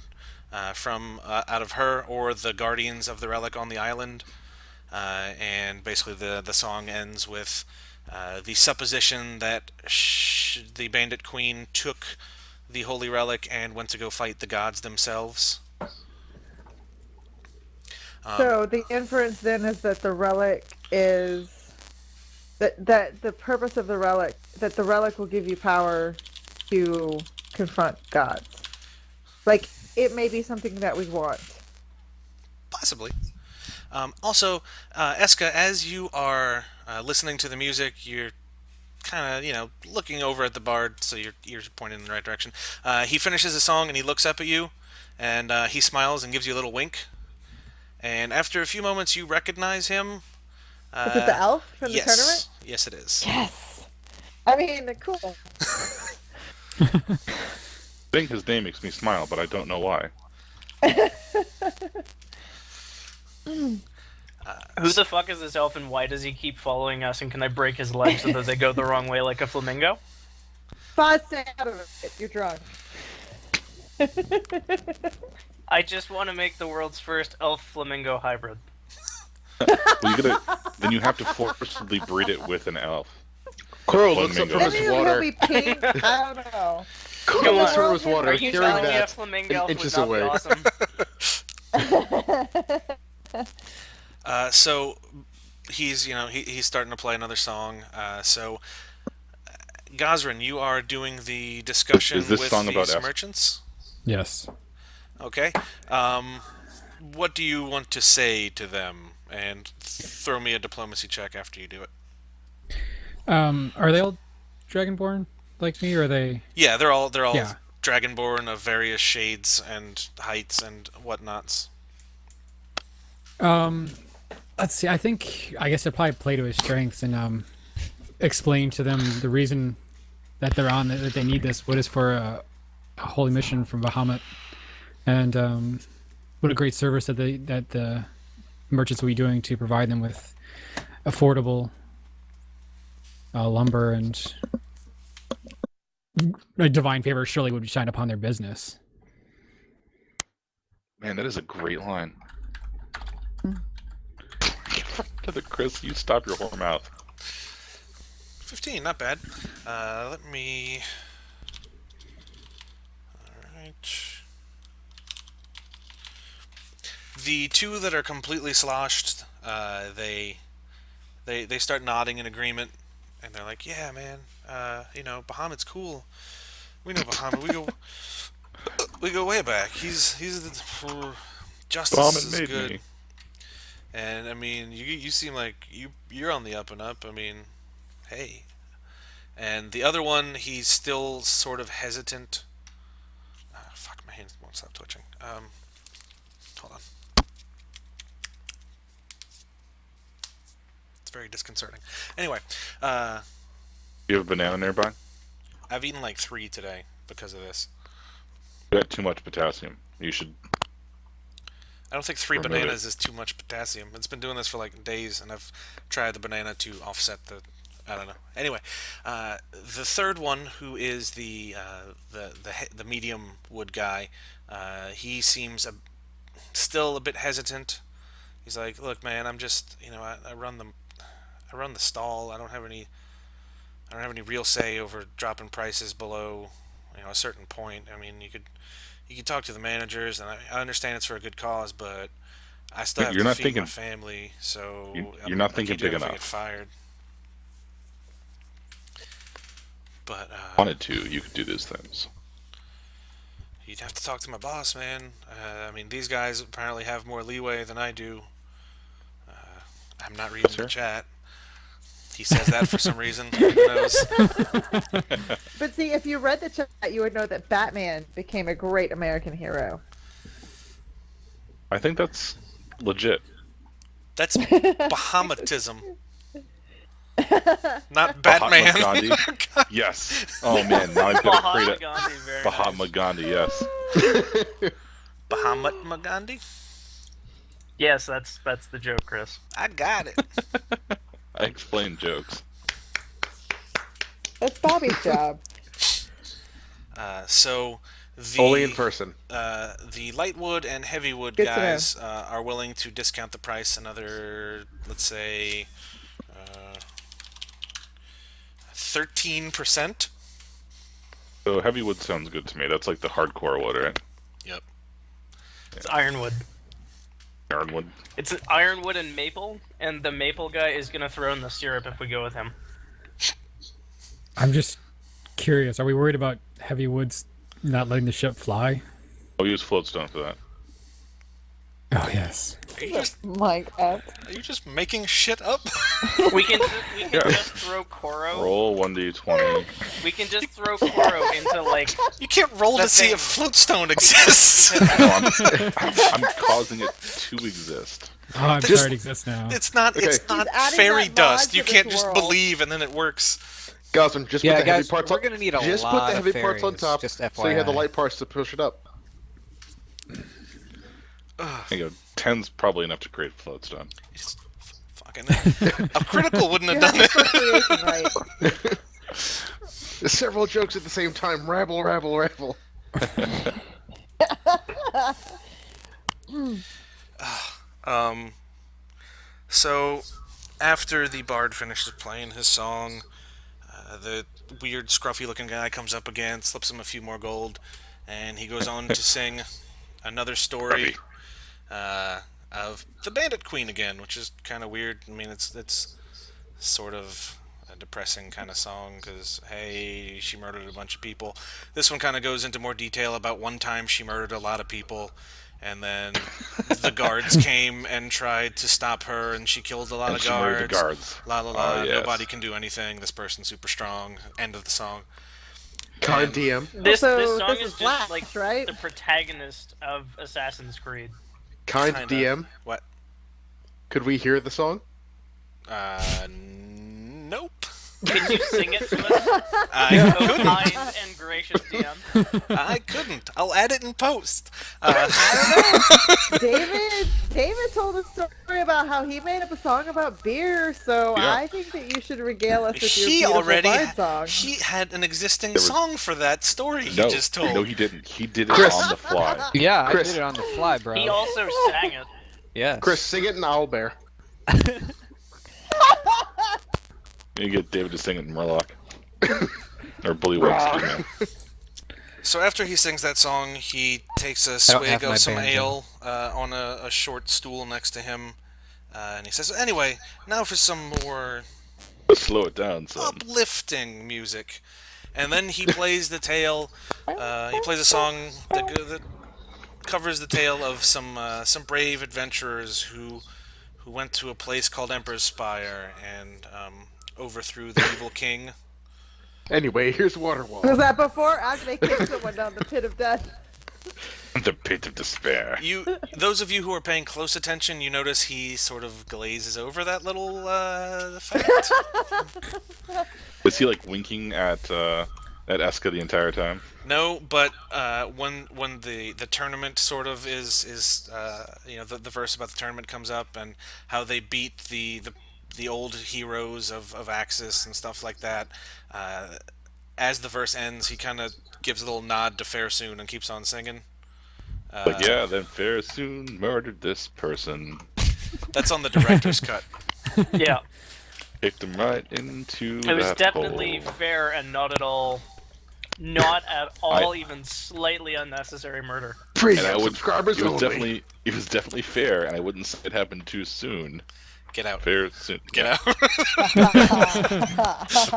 from out of her or the guardians of the relic on the island. And basically the song ends with the supposition that the bandit queen took the holy relic and went to go fight the gods themselves. So the inference then is that the relic is that the purpose of the relic, that the relic will give you power to confront gods. Like, it may be something that we want. Possibly. Also, Eska, as you are listening to the music, you're kind of, looking over at the bard, so your ears are pointing in the right direction. He finishes the song and he looks up at you, and he smiles and gives you a little wink. And after a few moments, you recognize him. Is it the elf from the tournament? Yes, it is. Yes. I mean, cool. I think his name makes me smile, but I don't know why. Who the fuck is this elf and why does he keep following us, and can I break his legs so that they go the wrong way like a flamingo? But stay out of it. You're drunk. I just want to make the world's first elf-flamingo hybrid. Well, then you have to forcibly breed it with an elf. Cora looks up Flamingo. from his Maybe he'll water. be pink. I don't know. Cora Come looks on. from his water, Are you hearing telling me a that. flamingo elf would inches not be away. awesome? So he's he's starting to play another song. So Gosrin, you are doing the discussion Is this with song about these Eska? merchants. Yes. Okay. What do you want to say to them? And throw me a diplomacy check after you do it. Are they all Dragonborn like me, or are they? Yeah, they're all Yeah. dragonborn of various shades and heights and whatnots. Let's see. I guess I'd probably play to his strengths and explain to them the reason that they're on that they need this. What is for a holy mission from Bahamut, and what a great service that the merchants will be doing to provide them with affordable lumber, and a divine favor surely would be shined upon their business. Man, that is a great line. Chris, you stop your whore mouth. 15, not bad. Let me. Alright. The two that are completely sloshed, they start nodding in agreement, and they're like, "Yeah, man, Bahamut's cool. We know Bahamut. We go way back. He's justice Bahamut is made good." me. And I mean, you seem like you're on the up and up. I mean, hey. And the other one, he's still sort of hesitant. Fuck, my hands won't stop twitching. Hold on. It's very disconcerting. Anyway, You have a banana nearby? I've eaten like 3 today because of this. You got too much potassium. You should. I don't think 3 Remove bananas is too much potassium. It's been doing this for like days, and I've tried the banana to offset the. I don't know. Anyway, the third one, who is the medium wood guy, he seems still a bit hesitant. He's like, "Look, man, I'm just I run the stall. I don't have any real say over dropping prices below a certain point. I mean, you could talk to the managers, and I understand it's for a good cause, but I still have You're to not feed thinking- my family, so You're not I thinking can't do big it if I enough. get fired." But Wanted to, you could do these things. you'd have to talk to my boss, man. I mean, these guys apparently have more leeway than I do. I'm not reading the chat. He says that for some reason. Who knows? But see, if you read the chat, you would know that Batman became a great American hero. I think that's legit. That's Bahamatism, not Batman. Mahatma Gandhi. Yes. Oh man, now I've got to create Mahatma a Gandhi, very Mahatma nice. Gandhi. Yes. Bahamut Gandhi? Yes, that's the joke, Chris. I got it. I explain jokes. That's Bobby's job. So Only in person. the lightwood and heavywood Good to know. guys are willing to discount the price another, let's say, 13%. So heavywood sounds good to me. That's like the hardcore wood, right? Yep. It's ironwood. Ironwood. It's an ironwood and maple, and the maple guy is gonna throw in the syrup if we go with him. I'm just curious. Are we worried about heavy woods not letting the ship fly? I'll use floatstone for that. Oh yes. Are you just Minecraft. are you just making shit up? We can Yeah. just throw Koro. Roll 1d20. We can just throw Koro into like. You can't roll The to see thing. if floatstone exists. No, I'm causing it to exist. Oh, I'm Just- sorry it exists now. It's not Okay. adding fairy that mod dust. to You this can't just world. believe and then it works. Gosman, just Yeah, put the heavy guys, parts we're on. gonna need a Just put lot the of heavy parts on fairies, top, just so you have the FYI. light parts to push it up. There you go. 10's probably enough to create floatstone. It's fucking a critical wouldn't You have have done the it. appropriation right. There's several jokes at the same time. Rabble, rabble, rabble. So after the bard finishes playing his song, the weird scruffy looking guy comes up again, slips him a few more gold, and he goes on to sing another story of the Bandit Queen again, which is kind of weird. I mean, it's sort of a depressing kind of song because, hey, she murdered a bunch of people. This one kind of goes into more detail about one time she murdered a lot of people, and then the guards came and tried to stop her, and she killed a lot And of she murdered the guards. guards. La la la, Oh, yes. nobody can do anything. This person's super strong. End of the song. Card And- DM. This Also, song this is is just Flash, like right? the protagonist of Assassin's Creed. Kind Kinda. DM. What? Could we hear the song? Nope. Can you sing it to us? I Oh, couldn't. kind and gracious DM. I couldn't. I'll add it in post. David told a story about how he made up a song about beer, so Yeah. I think that you should regale us with your He beautiful already bard song. he had an existing There was- song for that story he No, just told. no, he didn't. He did it Chris. on the fly. Yeah, Chris. I did it on the fly, bro. He also sang it. Yes. Chris, sing it in Owlbear. You get David to sing it in Murloc. Or Bullywugs. You know. So after he sings that song, he takes a don't swig have my of some banjo. ale on a short stool next to him, and he says, "Anyway, now for some more Let's slow it down, son. uplifting music." And then he plays the tale. He plays a song that covers the tale of some brave adventurers who went to a place called Emperor's Spire and overthrew the evil king. Anyway, here's Waterwall. Was that before? After they kicked someone down the pit of death? The pit of despair. Those of you who are paying close attention, you notice he sort of glazes over that little fact. Is he like winking at Eska the entire time? No, but when the tournament sort of is the verse about the tournament comes up and how they beat the old heroes of Axis and stuff like that. As the verse ends, he kind of gives a little nod to Fair Soon and keeps on singing. Like, yeah, then Fair soon murdered this person. That's on the director's cut. Yeah. Picked him right into It was that definitely hole. fair and not at all even slightly unnecessary murder. And I would, subscribers it was only. definitely fair, and I wouldn't say it happened too soon. Get out. Fair soon. Get out.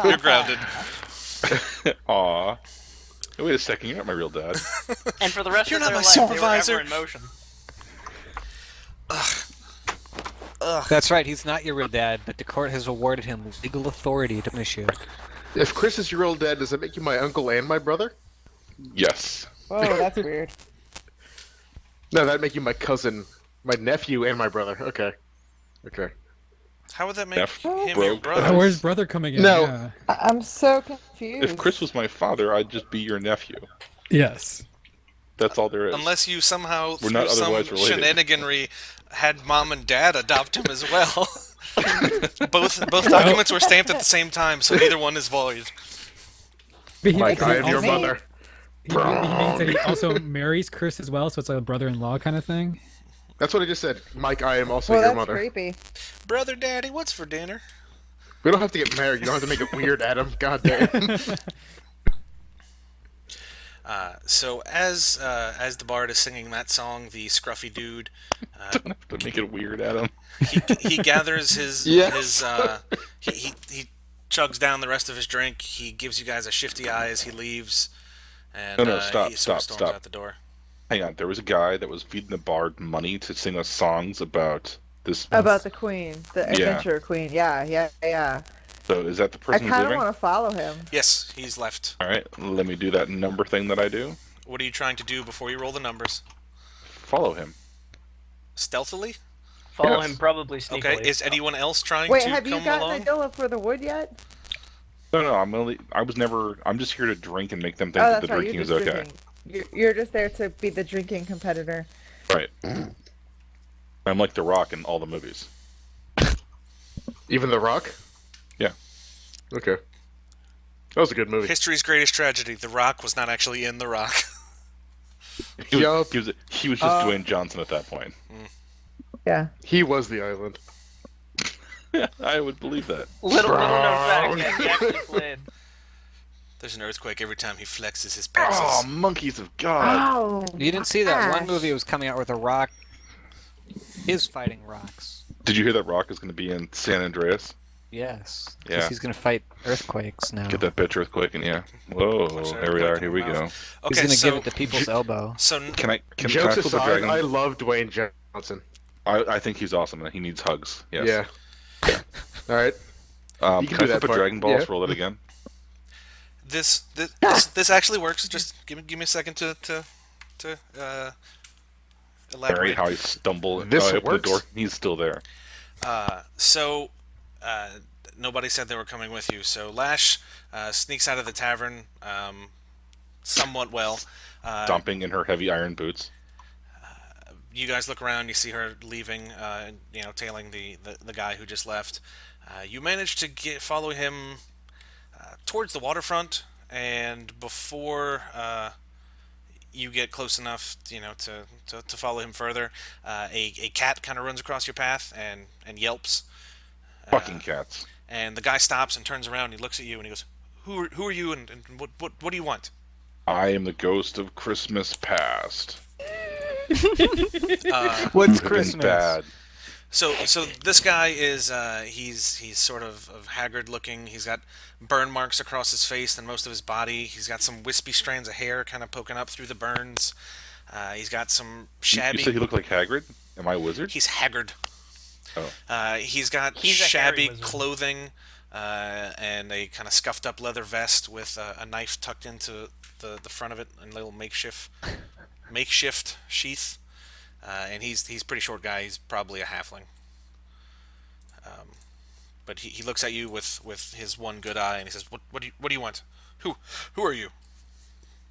You're grounded. Aw. Hey, wait a second, you're not my real dad. And for the rest You're of not their my life, supervisor. they were ever in motion. That's right, he's not your real dad, but the court has awarded him legal authority to miss you. If Chris is your old dad, does that make you my uncle and my brother? Yes. Oh, that's weird. No, that'd make you my cousin, my nephew, and my brother. Okay. Okay. How would that make F, him bro. your brother? Where's brother coming in? No. Yeah. I'm so confused. If Chris was my father, I'd just be your nephew. Yes. That's all there is. Unless you somehow, We're through not some otherwise related. shenaniganry, had mom and dad adopt him as well. both documents were stamped at the same time, so neither one is void. But he, Mike, he I am your also- mother. He means that he also marries Chris as well, so it's like a brother-in-law kind of thing. That's what I just said. Mike, I am also Well, your that's mother. creepy. Brother, daddy, what's for dinner? We don't have to get married. You don't have to make it weird, Adam. God damn. So as the bard is singing that song, the scruffy dude, Don't have to make it weird, Adam. he gathers his Yes. he chugs down the rest of his drink. He gives you guys a shifty eye as he leaves, and No, stop, he sort of stop, storms stop. out the door. Hang on, there was a guy that was feeding the bard money to sing us songs about this. About the queen, the Yeah. adventure queen. Yeah. So is that the I person who's kind of leaving? want to follow him. Yes, he's left. All right, let me do that number thing that I do. What are you trying to do before you roll the numbers? Follow him. Stealthily? Follow Yes. him probably sneakily. Okay. Is anyone else trying Wait, to have you come gotten along? a deal for the wood yet? No, I'm just here to drink and make them think Oh, that that's the right. drinking You're is just okay. drinking. You're just there to be the drinking competitor. Right. I'm like The Rock in all the movies. Even The Rock? Yeah. Okay. That was a good movie. History's greatest tragedy. The Rock was not actually in The Rock. Yup. He was just Dwayne Johnson at that point. Yeah. He was the island. I would believe that. Little known fact that he actually played. There's an earthquake every time he flexes his Oh, plexus. monkeys of God! Oh. You didn't see that one gosh. movie was coming out where the Rock is fighting rocks. Did you hear that Rock is going to be in San Andreas? Yes. Yeah. Because he's going to fight earthquakes now. Get that bitch earthquake and yeah. Whoa, Punch that there we are. earthquake in Here we the go. mouth. He's Okay, going to so give it to people's elbow. Can I Jokes flip a aside, dragon? I love Dwayne Johnson. I think he's awesome and he needs hugs. Yes. Yeah. All right. You can Can I do that flip a part. Dragon Ball? Yeah. Roll it again. This actually works. Just give me a second to elaborate. Narrate how I stumble. This I open works? the door. He's still there. So, uh, nobody said they were coming with you. So Lash sneaks out of the tavern, somewhat well. Stomping in her heavy iron boots. You guys look around. You see her leaving. Tailing the guy who just left. You manage to follow him towards the waterfront, and before you get close enough, to follow him further, a cat kind of runs across your path and yelps. Fucking cats. And the guy stops and turns around. And he looks at you and he goes, "Who are you? And what do you want?" I am the ghost of Christmas past. Uh, What's Who have been Christmas? bad. so this guy is he's sort of haggard looking. He's got burn marks across his face and most of his body. He's got some wispy strands of hair kind of poking up through the burns. He's got some You shabby. said he looked like Hagrid? Am I a wizard? He's haggard. Oh. He's got He's a hairy shabby wizard. clothing and a kind of scuffed up leather vest with a knife tucked into the front of it and a little makeshift sheath. And he's a pretty short guy. He's probably a halfling. But he looks at you with his one good eye and he says, "What do you want? Who are you?"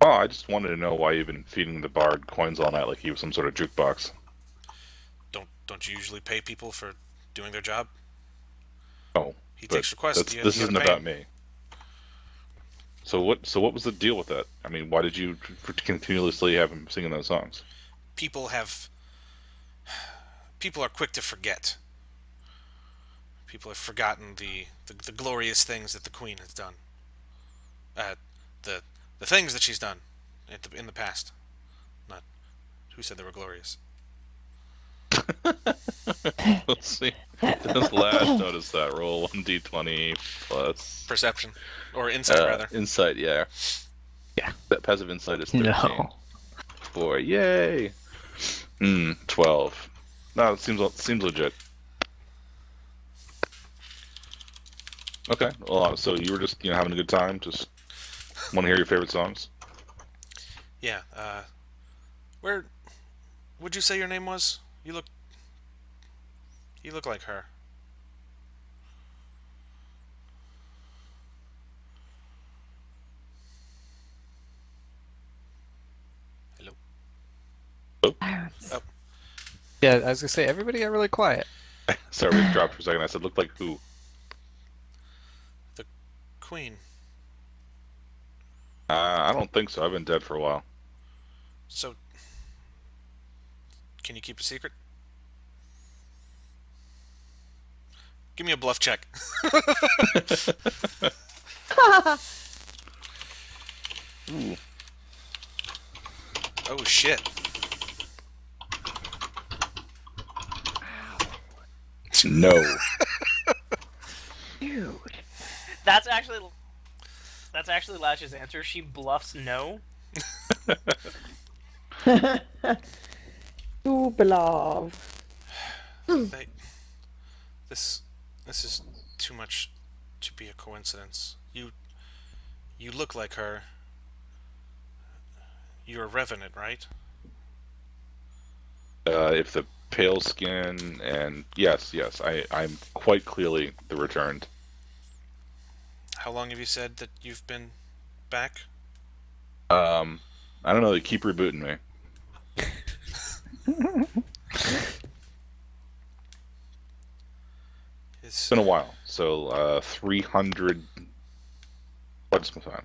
Oh, I just wanted to know why you've been feeding the bard coins all night like he was some sort of jukebox. Don't you usually pay people for doing their job? Oh, He but takes requests. You this gotta isn't pay about him. me. So what was the deal with that? I mean, why did you continuously have him singing those songs? People are quick to forget. People have forgotten the glorious things that the Queen has done. The things that she's done in the past. Not who said they were glorious. Let's see. Does Lash notice that? Roll 1d20 plus Perception or insight rather. insight. Yeah. Yeah. That passive insight is 13. No. 4. Yay. 12. No, it seems legit. Okay. Well, so you were just having a good time. Just want to hear your favorite songs. Yeah. Where would you say your name was? You look like her. Hello. Pirates. Yeah, I was gonna say everybody got really quiet. Sorry, we dropped for a second. I said, look like who? Queen. I don't think so. I've been dead for a while. So, can you keep a secret? Give me a bluff check. Ooh. Oh shit. No. Dude. That's actually Lash's answer. She bluffs no. You bluff. They, this is too much to be a coincidence. You look like her. You're a revenant, right? If the pale skin and yes, I'm quite clearly the returned. How long have you said that you've been back? I don't know. They keep rebooting me. It's been a while. So 300. What's my time?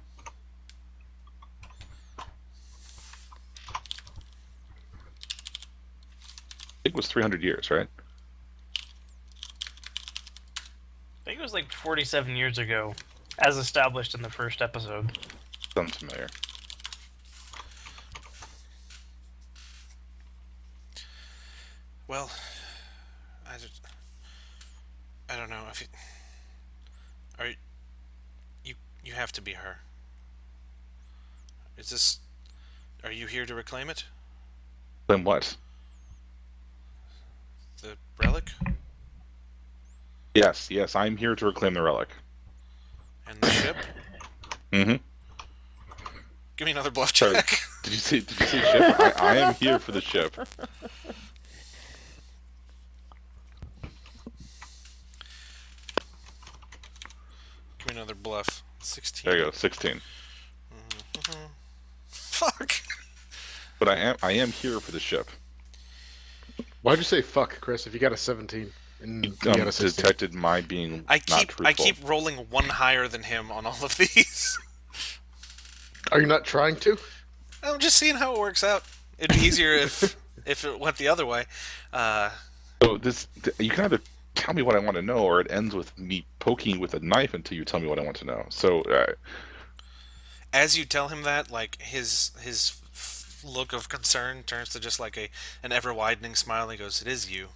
I think it was 300 years, right? I think it was like 47 years ago, as established in the first episode. Sounds familiar. Well, I don't know if you have to be her. Are you here to reclaim it? Then what? The relic Yes, I'm here to reclaim the relic. and the ship? Mm-hmm. Give me another bluff Sorry. check. Did you say ship? I am here for the ship. me another bluff. 16. There you go, 16. Fuck. But I am here for the ship. Why'd you say fuck, Chris? If you got a 17 and you got a 16. Detected my being I not keep truthful. I keep rolling one higher than him on all of these. Are you not trying to? I'm just seeing how it works out. It'd be easier if it went the other way. So you can either tell me what I want to know, or it ends with me poking with a knife until you tell me what I want to know. So As you tell him that, like his look of concern turns to just like an ever widening smile. And he goes, "It is you."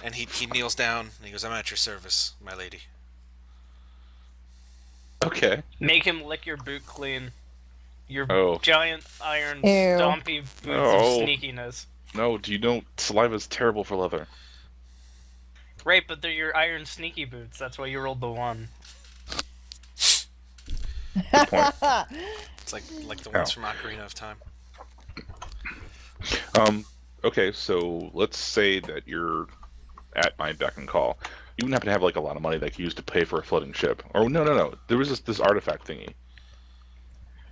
And he kneels down and he goes, "I'm at your service, my lady." okay. Make him lick your boot clean. Your Oh. giant iron Ew. stompy boots Oh. of sneakiness. No, do you know saliva's terrible for leather? Right, but they're your iron sneaky boots. That's why you rolled the 1. Good point. It's like the ones from Ocarina of Time. Okay, so let's say that you're at my beck and call. You wouldn't happen to have like a lot of money that you use to pay for a floating ship? Or no. There was this artifact thingy.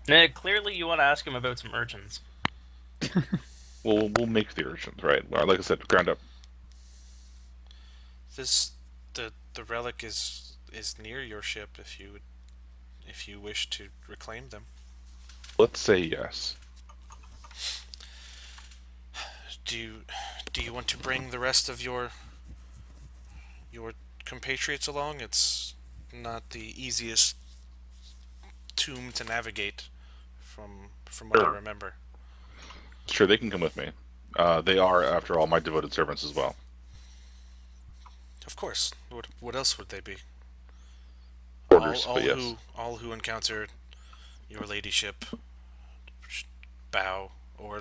Now, clearly, you want to ask him about some urchins. Well, we'll make the urchins, right? Like I said, ground up. The relic is near your ship if you wish to reclaim them. Let's say yes. Do you want to bring the rest of your compatriots along? It's not the easiest tomb to navigate from what I remember. Sure, they can come with me. They are, after all, my devoted servants as well. Of course. What else would they be? Orders, but yes. All who encounter your ladyship bow or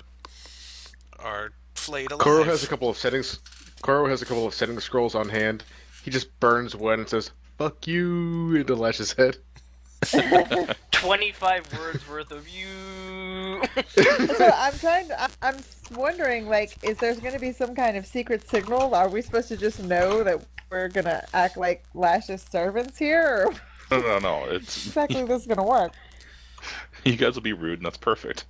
are flayed alive. Koro has a couple of settings. Koro has a couple of setting scrolls on hand. He just burns one and says "fuck you" into Lash's head. 25 words worth of you. So I'm wondering, like, is there going to be some kind of secret signal? Are we supposed to just know that we're going to act like Lash's servants here? Or No. It's exactly this is going to work? you guys will be rude, and that's perfect.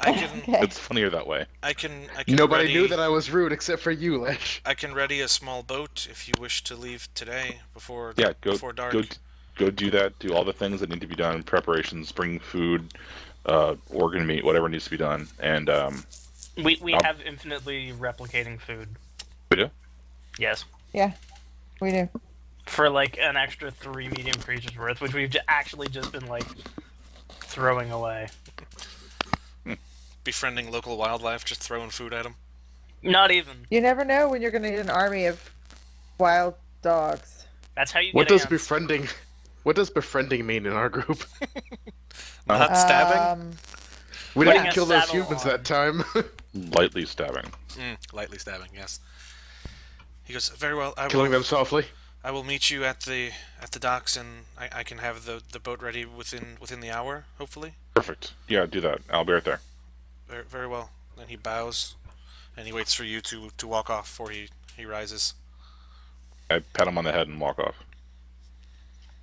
I can Okay. It's funnier that way. I can Nobody ready, knew that I was rude except for you, Lash. I can ready a small boat if you wish to leave today before Go dark. Go do that. Do all the things that need to be done. Preparations, bring food, organ meat, whatever needs to be done. And We have infinitely replicating food. we do. Yes. Yeah, we do. For like an extra 3 medium creatures worth, which we've actually just been like throwing away. Befriending local wildlife, just throwing food at them. Not even. You never know when you're going to need an army of wild dogs. That's how you What get does ants. befriending? What does befriending mean in our group? Not stabbing. We Putting didn't a kill those saddle humans on. that time. Lightly stabbing. Lightly stabbing. Yes. He goes, very well. Killing them softly. I will meet you at the docks, and I can have the boat ready within the hour, hopefully. Perfect. Yeah, do that. I'll be right there. Very, very well. Then he bows, and he waits for you to walk off before he rises. I pat him on the head and walk off.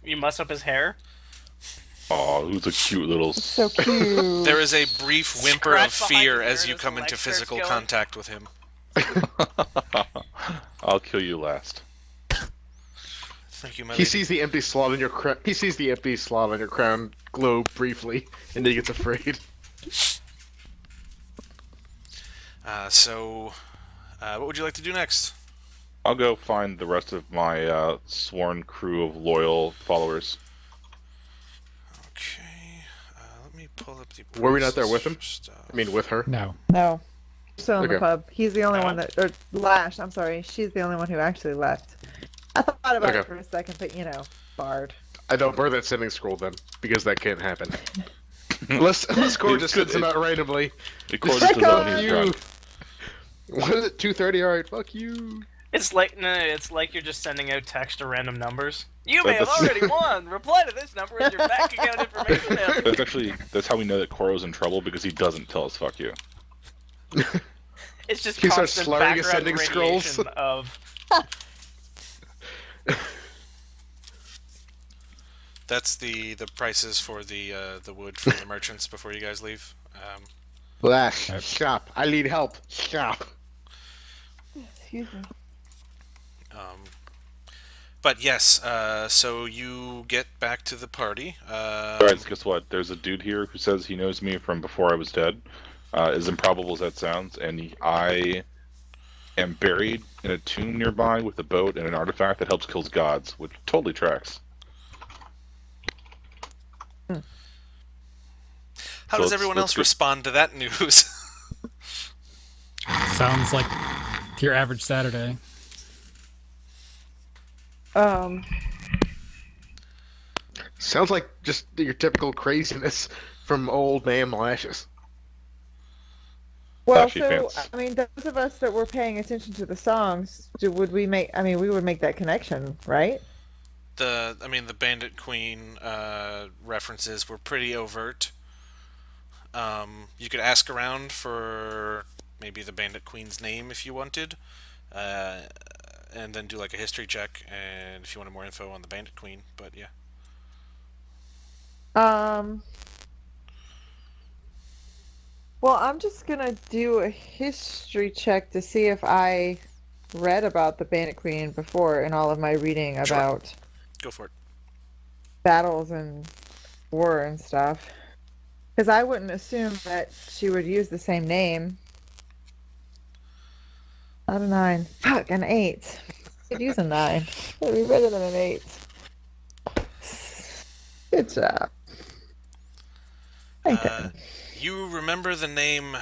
You muss up his hair. Oh, who's a cute little. So cute. There is a brief whimper of Scratch behind fear his as ear you as come the into light starts physical going. contact with him. I'll kill you last. Thank you, my He lady. sees the empty slot in your crown. He sees the empty slot on your crown glow briefly, and then he gets afraid. What would you like to do next? I'll go find the rest of my sworn crew of loyal followers. Okay, let me pull up the. Were we not there with him? stuff. I mean, with her. No. No. Still in the Okay. pub. He's the only one that, or Lash, I'm sorry. She's the only one who actually left. I thought about it Okay. for a second, but Bard. I don't burn that sending scroll then, because that can't happen. unless Core just sends them out randomly. It courses Fuck to the one off! who's drunk. What is it? 2:30. All right. Fuck you. It's like it's like you're just sending out text to random numbers. You may have That's- already won. Reply to this number with your bank account information. That's how we know that Koro's in trouble, because he doesn't tell us "fuck you." It's just He starts constant slurring his background sending scrolls. radiation of. That's the prices for the wood from the merchants before you guys leave. Lash, Yep. stop. I need help. Stop. Excuse me. But yes, so you get back to the party. Guys, guess what? There's a dude here who says he knows me from before I was dead. As improbable as that sounds, and I am buried in a tomb nearby with a boat and an artifact that helps kills gods, which totally tracks. How So does let's- everyone let's else get- respond to that news? Sounds like your average Saturday. Sounds like just your typical craziness from old man Lashes. Well, Actually, so fans. I mean, those of us that were paying attention to the songs, would we make? I mean, we would make that connection, right? The Bandit Queen references were pretty overt. You could ask around for maybe the Bandit Queen's name if you wanted, and then do like a history check, and if you wanted more info on the Bandit Queen. But yeah, Well, I'm just gonna do a history check to see if I read about the Bandit Queen before in all of my reading Sure. about go for it. battles and war and stuff. Because I wouldn't assume that she would use the same name. Not a 9. Fuck, an 8. Could use a 9. It'd be better than an 8. Good job. Thank you. You remember the name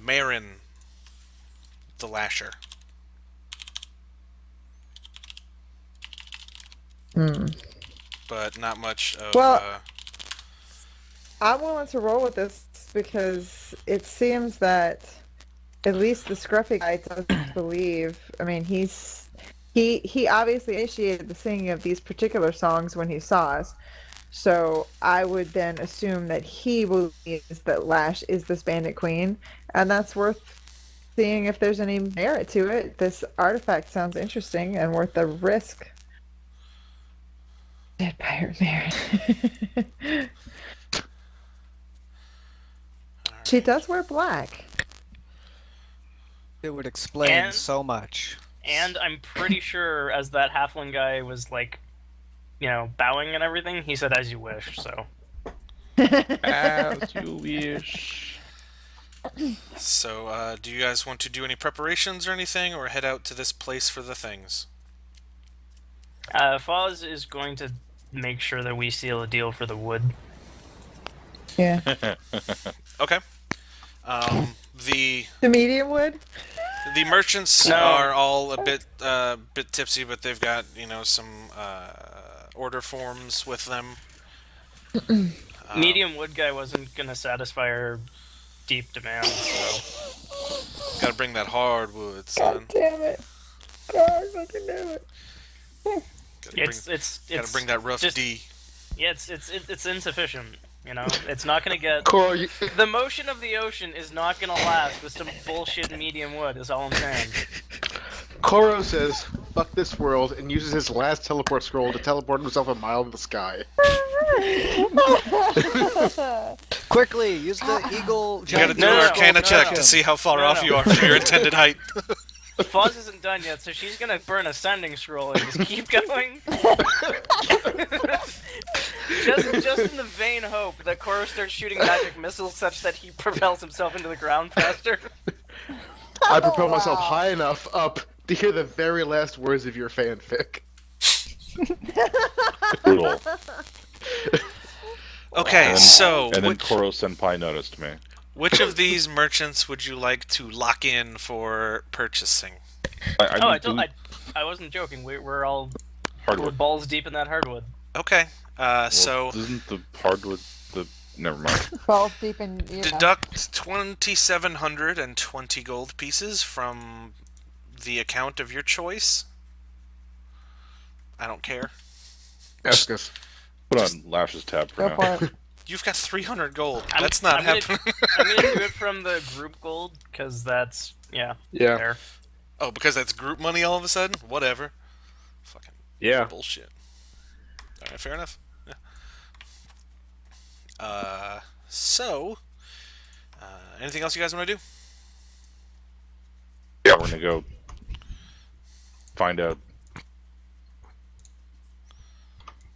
Marin the Lasher. But not much of. Well, I'm willing to roll with this because it seems that at least the scruffy guy doesn't believe. I mean, he obviously initiated the singing of these particular songs when he saw us. So I would then assume that he believes that Lash is this Bandit Queen, and that's worth seeing if there's any merit to it. This artifact sounds interesting and worth the risk. Dead Pirate Mary. She does wear black. It would explain And- so much. And I'm pretty sure, as that halfling guy was like, bowing and everything, he said, "As you wish." So As you wish. So, do you guys want to do any preparations or anything, or head out to this place for the things? Foz is going to make sure that we seal a deal for the wood. Yeah. Okay. The The medium wood? merchants No. are all a bit tipsy, but they've got some order forms with them. Medium wood guy wasn't gonna satisfy our deep demands, so Gotta bring that hardwood, son. Damn it. God fucking damn it. Gotta bring that rough just- D. yeah, it's insufficient. It's not gonna get Cora, the motion of the ocean is not gonna last with some bullshit medium wood. Is all I'm saying. Koro says, fuck this world, and uses his last teleport scroll to teleport himself a mile in the sky. Quickly, use the eagle. You gotta giant do an no, Arcana no, check no. to see how far No, off no. you are from your intended height. Foz isn't done yet, so she's gonna burn a sending scroll and just keep going. just in the vain hope that Koro starts shooting magic missiles such that he propels himself into the ground faster. I propel myself wow. high enough up to hear the very last words of your fanfic. Brutal. Okay, And- so And then which, Koro Senpai noticed me. which of these merchants would you like to lock in for purchasing? I wasn't joking. We're hardwood. balls deep in that hardwood. Okay, Well, so isn't the hardwood the? Never mind. Falls deep in. deduct 2,720 gold pieces from the account of your choice. I don't care. Ask us. Put on Lash's tab for Go now. for it. You've got 300 gold. I'm- That's not I'm gonna- happening. I'm gonna do it from the group gold because that's Yeah. fair. Oh, because that's group money all of a sudden? Whatever. Fucking Yeah. bullshit. Alright, fair enough. So, anything else you guys want to do? Yeah, we're gonna go find out.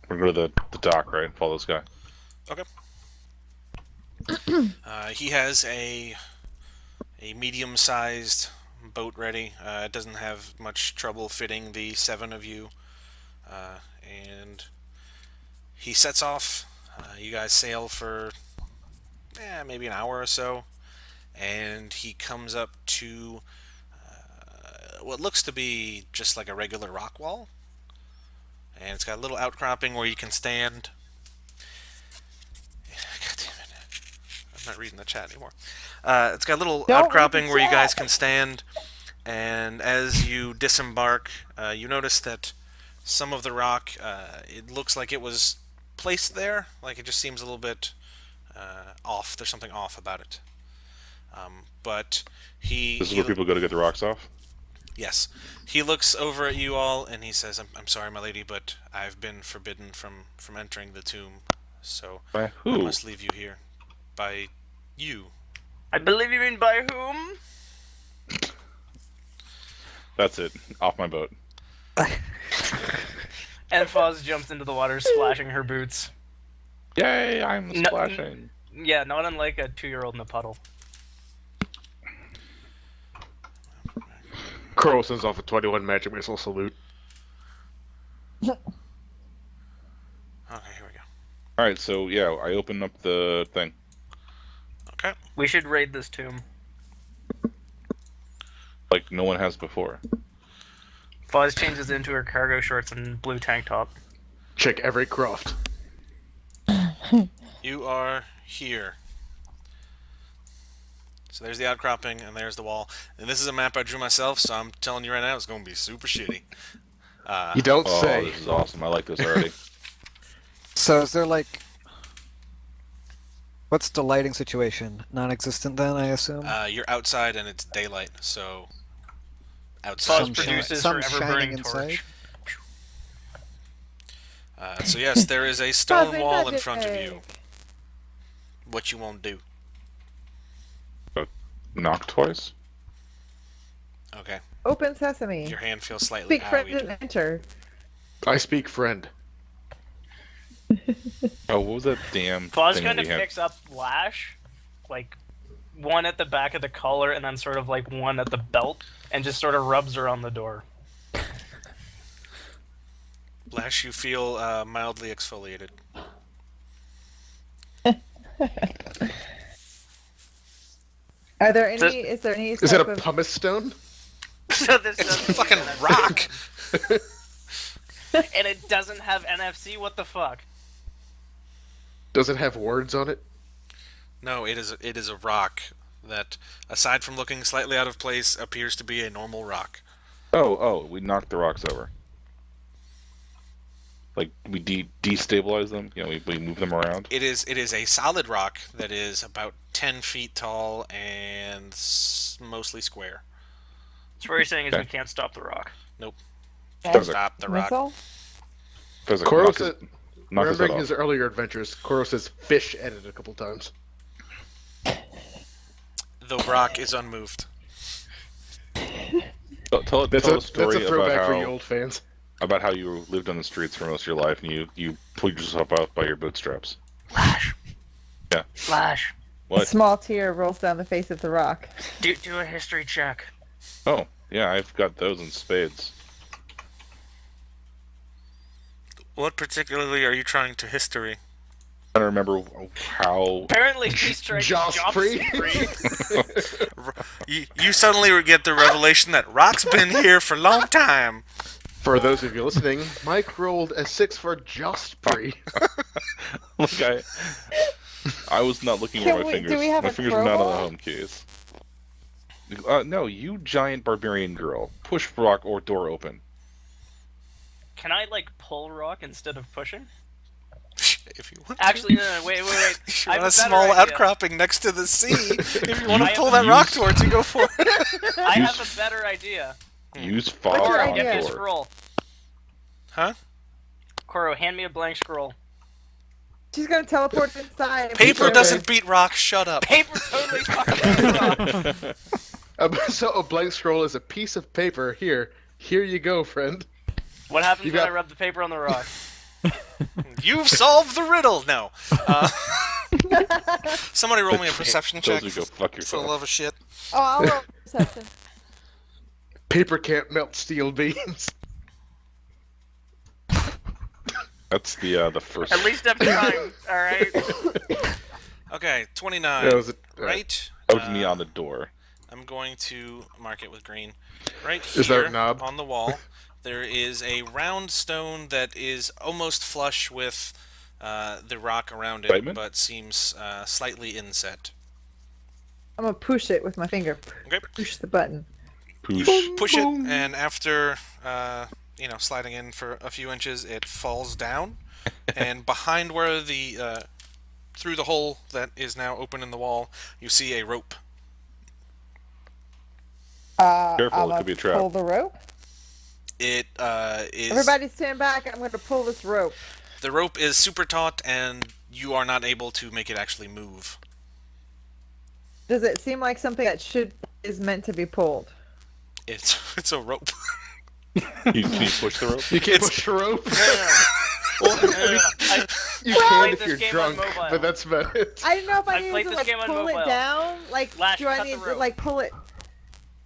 We're gonna go to the dock, right? Follow this guy. Okay. He has a medium-sized boat ready. It doesn't have much trouble fitting the 7 of you, and he sets off. You guys sail for maybe an hour or so, and he comes up to what looks to be just like a regular rock wall, and it's got a little outcropping where you can stand. God damn it! I'm not reading the chat anymore. It's got a little Don't read outcropping the where you guys chat. can stand, and as you disembark, you notice that some of the rock, it looks like it was placed there. Like it just seems a little bit off. There's something off about it. But This is where people go to get the rocks off. yes, he looks over at you all and he says, I'm sorry, my lady, but I've been forbidden from entering the tomb, so By I who? must leave you here. By you. I believe you mean by whom? That's it. Off my boat. And Foz jumps into the water, splashing her boots. Yay! I'm No- splashing. Yeah, not unlike a 2-year-old in a puddle. Crow sends off a 21 magic missile salute. Okay, here we go. All right, so yeah, I open up the thing. Okay. We should raid this tomb. Like no one has before. Foz changes into her cargo shorts and blue tank top. Check every croft. You are here. So there's the outcropping, and there's the wall. And this is a map I drew myself, so I'm telling you right now, it's going to be super shitty. You don't Oh, say. this is awesome. I like this already. So is there like, what's the lighting situation? Non-existent then, I assume. You're outside, and it's daylight, so Foz outside. Sun shi- produces sun her shining ever-burning inside? torch. So yes, there is a stone Puppet wall in front of magic. you. What you won't do. Knock twice. Okay. Open sesame. Your hand feels slightly Speak friend owied. and enter. I speak friend. Oh, what was that damn Foz thing kind that of we had? picks up Lash, like one at the back of the collar and then sort of like one at the belt, and just sort of rubs her on the door. Lash, you feel mildly exfoliated. Are there any? So- Is there any? Is it a type of- pumice stone? So this It's doesn't fucking use rock! NFC. And it doesn't have NFC. What the fuck? Does it have words on it? No, it is a rock that, aside from looking slightly out of place, appears to be a normal rock. Oh, we knocked the rocks over. Like we destabilize them. You know, we move them around. It is a solid rock that is about 10 feet tall and mostly square. So what you're saying is Okay. we can't stop the rock. Does it? Stop the rock. Missile? Does it Koro knock said, his head remembering off? his earlier adventures, Koro says fish at it a couple times. The rock is unmoved. Tell That's a a story throwback for you about old fans. how you lived on the streets for most of your life and you pulled yourself out by your bootstraps. Flash. Yeah. Flash. A What? small tear rolls down the face of the rock. Do a history check. Oh, yeah, I've got those in spades. What particularly are you trying to history? I don't remember how. Apparently he's trying to Joss job free. You suddenly get the revelation that rock's been here for a long time. For those of you listening, Mike rolled a 6 for just free. Look, I was not looking Can where my we- fingers. do we have My a fingers were not on the crowbar? home keys. No, you giant barbarian girl. Push rock or door open. Can I like pull rock instead of pushing? If you want Actually, to. no, wait. You're I on have a a better small idea. outcropping next to the sea. If you want I to pull have- that rock towards you, go for it. I have a better idea. Use What's your fire on idea? Get me a door. scroll. Huh? Koro, hand me a blank scroll. She's gonna teleport inside. and Paper put her doesn't beat rock. Shut up. Paper totally fucking rock. So a blank scroll is a piece of paper. Here you go, friend. What happens You when got- I rub the paper on the rock? You've solved the riddle. No. Somebody roll me a perception Tells check. you go fuck For the yourself. love of shit. Oh, I'll roll perception. Paper can't melt steel beams. That's the first. At least I'm trying. All right. Okay, 29. That was Right? That was me on the door. I'm going to mark it with green. Right Is that here a knob? on the wall, there is a round stone that is almost flush with the rock around it, Diamond? but seems slightly inset. I'm gonna push it with my finger. Okay. Push the button. Push. Push it, and after sliding in for a few inches, it falls down, and behind where the through the hole that is now open in the wall, you see a rope. Careful, I'm it could be a trap. Pull the rope. It is. Everybody stand back. I'm gonna pull this rope. The rope is super taut, and you are not able to make it actually move. Does it seem like something that is meant to be pulled? It's a rope. Can you push the rope? You can't push a rope. I You played can if this you're game on drunk, mobile. but that's about it. I don't know if I I've need played to this like game on pull it mobile. down. Like, Lash, do I cut need the to rope. like pull it?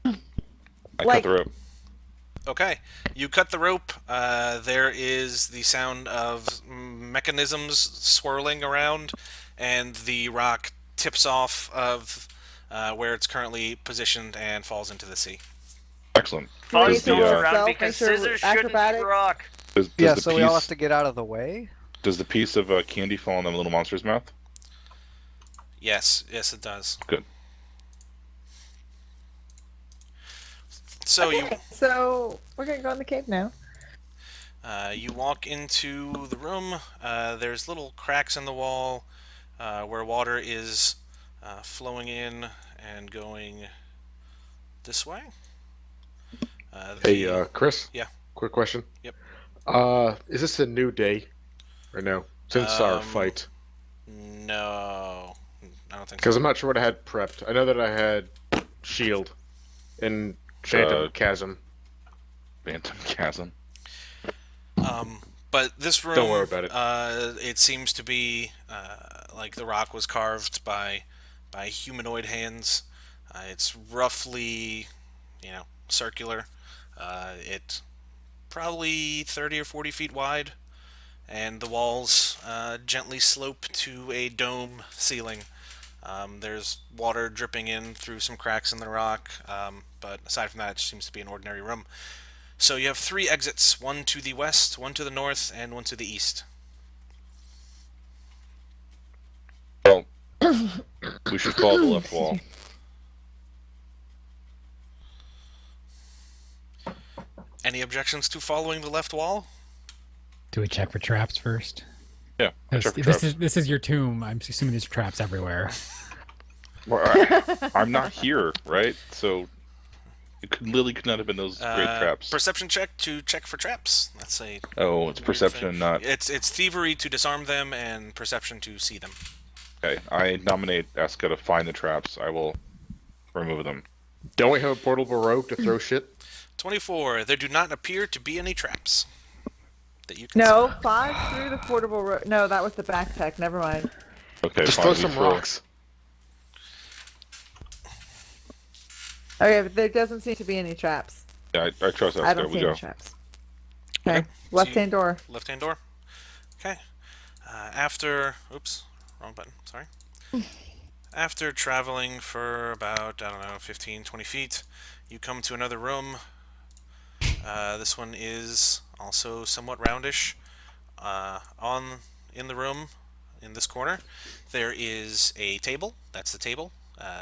I like- cut the rope. Okay, you cut the rope. There is the sound of mechanisms swirling around, and the rock tips off of where it's currently positioned and falls into the sea. Excellent. Fuzz Ready Does to goes the, yourself, around make because sure scissors shouldn't acrobatics. be rock. does Yeah, the so piece, we all have to get out of the way. Does the piece of candy fall in the little monster's mouth? Yes, it does. Good. So Okay, so we're gonna go in the cave now. you walk into the room. There's little cracks in the wall where water is flowing in and going this way. Hey, Chris. Yeah. Quick question. Yep. Is this a new day, or no? Since our fight, No, I don't think because so. I'm not sure what I had prepped. I know that I had shield and phantom chasm. Phantom chasm. But this room, Don't worry about it. It seems to be like the rock was carved by humanoid hands. It's roughly, circular. It probably 30 or 40 feet wide, and the walls gently slope to a dome ceiling. There's water dripping in through some cracks in the rock, but aside from that, it just seems to be an ordinary room. So you have 3 exits, one to the west, one to the north, and one to the east. Well, we should follow the left wall. Any objections to following the left wall? Do we check for traps first? Yeah. This, check for this traps. is this is your tomb. I'm assuming there's traps everywhere. Well, I'm not here, right? So it could not have been those great traps. Perception check to check for traps. That's a Oh, it's perception and not. It's thievery to disarm them and perception to see them. Okay, I nominate Eska to find the traps. I will remove them. Don't we have a portable rope to throw shit? 24. There do not appear to be any traps that you can No, 5 through the portable rope. No, that was the backpack. Never mind. Okay, Just fine. throw we some throw- rocks. Okay, but there doesn't seem to be any traps. Yeah, I trust I Eska. don't We see go. any traps. Okay, Okay, left-hand door. Left-hand door. Okay. After... Oops. Wrong button. Sorry. After traveling for about, 15, 20 feet, you come to another room. This one is also somewhat roundish. In the room, in this corner, there is a table. That's the table.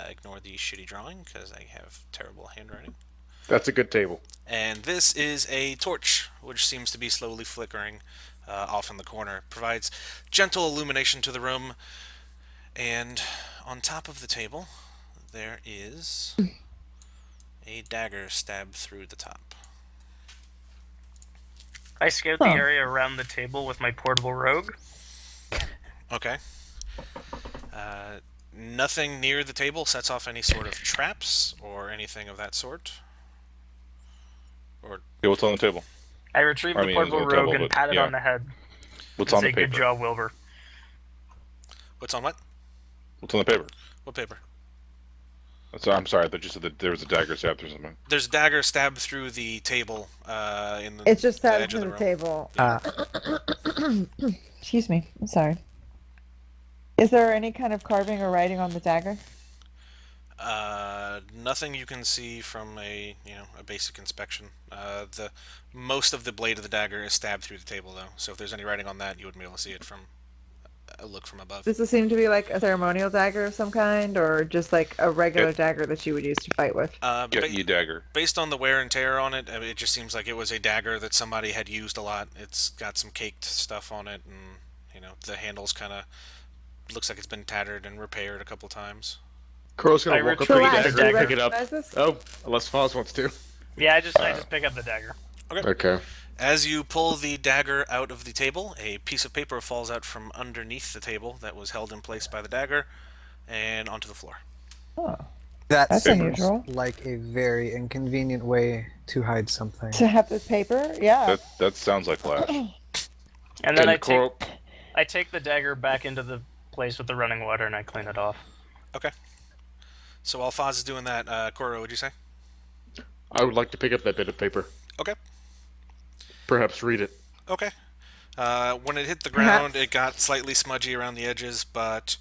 Ignore the shitty drawing, because I have terrible handwriting. That's a good table. And this is a torch, which seems to be slowly flickering off in the corner. Provides gentle illumination to the room. And on top of the table, there is a dagger stabbed through the top. I scout the area around the table with my portable rogue. Okay. Nothing near the table sets off any sort of traps or anything of that sort. Or Yeah, what's on the table? I retrieve I the mean, portable it's on the rogue table, and but pat it yeah. on the head What's and on say, the paper? "Good job, Wilbur." what's on what? What's on the paper? What paper? I'm sorry. I thought you said that there was a dagger stabbed through something. There's a dagger stabbed through the table in It's just the stabbed edge of through the the room. table. Yeah. Excuse me. I'm sorry. Is there any kind of carving or writing on the dagger? Nothing you can see from a basic inspection. The most of the blade of the dagger is stabbed through the table though, so if there's any writing on that, you wouldn't be able to see it from a look from above. Does this seem to be like a ceremonial dagger of some kind, or just like a regular dagger that you would use to fight with? Get you dagger. Based on the wear and tear on it, I mean, it just seems like it was a dagger that somebody had used a lot. It's got some caked stuff on it, and the handle's kind of looks like it's been tattered and repaired a couple times. Crow's I gonna walk up to retrieve the the dagger and dagger. pick it up. Recognize this? Oh, unless Foz wants to. Yeah, I just pick up the dagger. Okay. As you pull the dagger out of the table, a piece of paper falls out from underneath the table that was held in place by the dagger and onto the floor. Oh, That that's seems unusual. like a very inconvenient way to hide something. To have this paper? Yeah. That sounds like Lash. And then And I take the dagger back into the place with the running water and I clean it off. Okay. So while Foz is doing that, Koro, what'd you say? I would like to pick up that bit of paper. Okay. Perhaps read it. Okay. When it hit the ground, it got slightly smudgy around the edges, but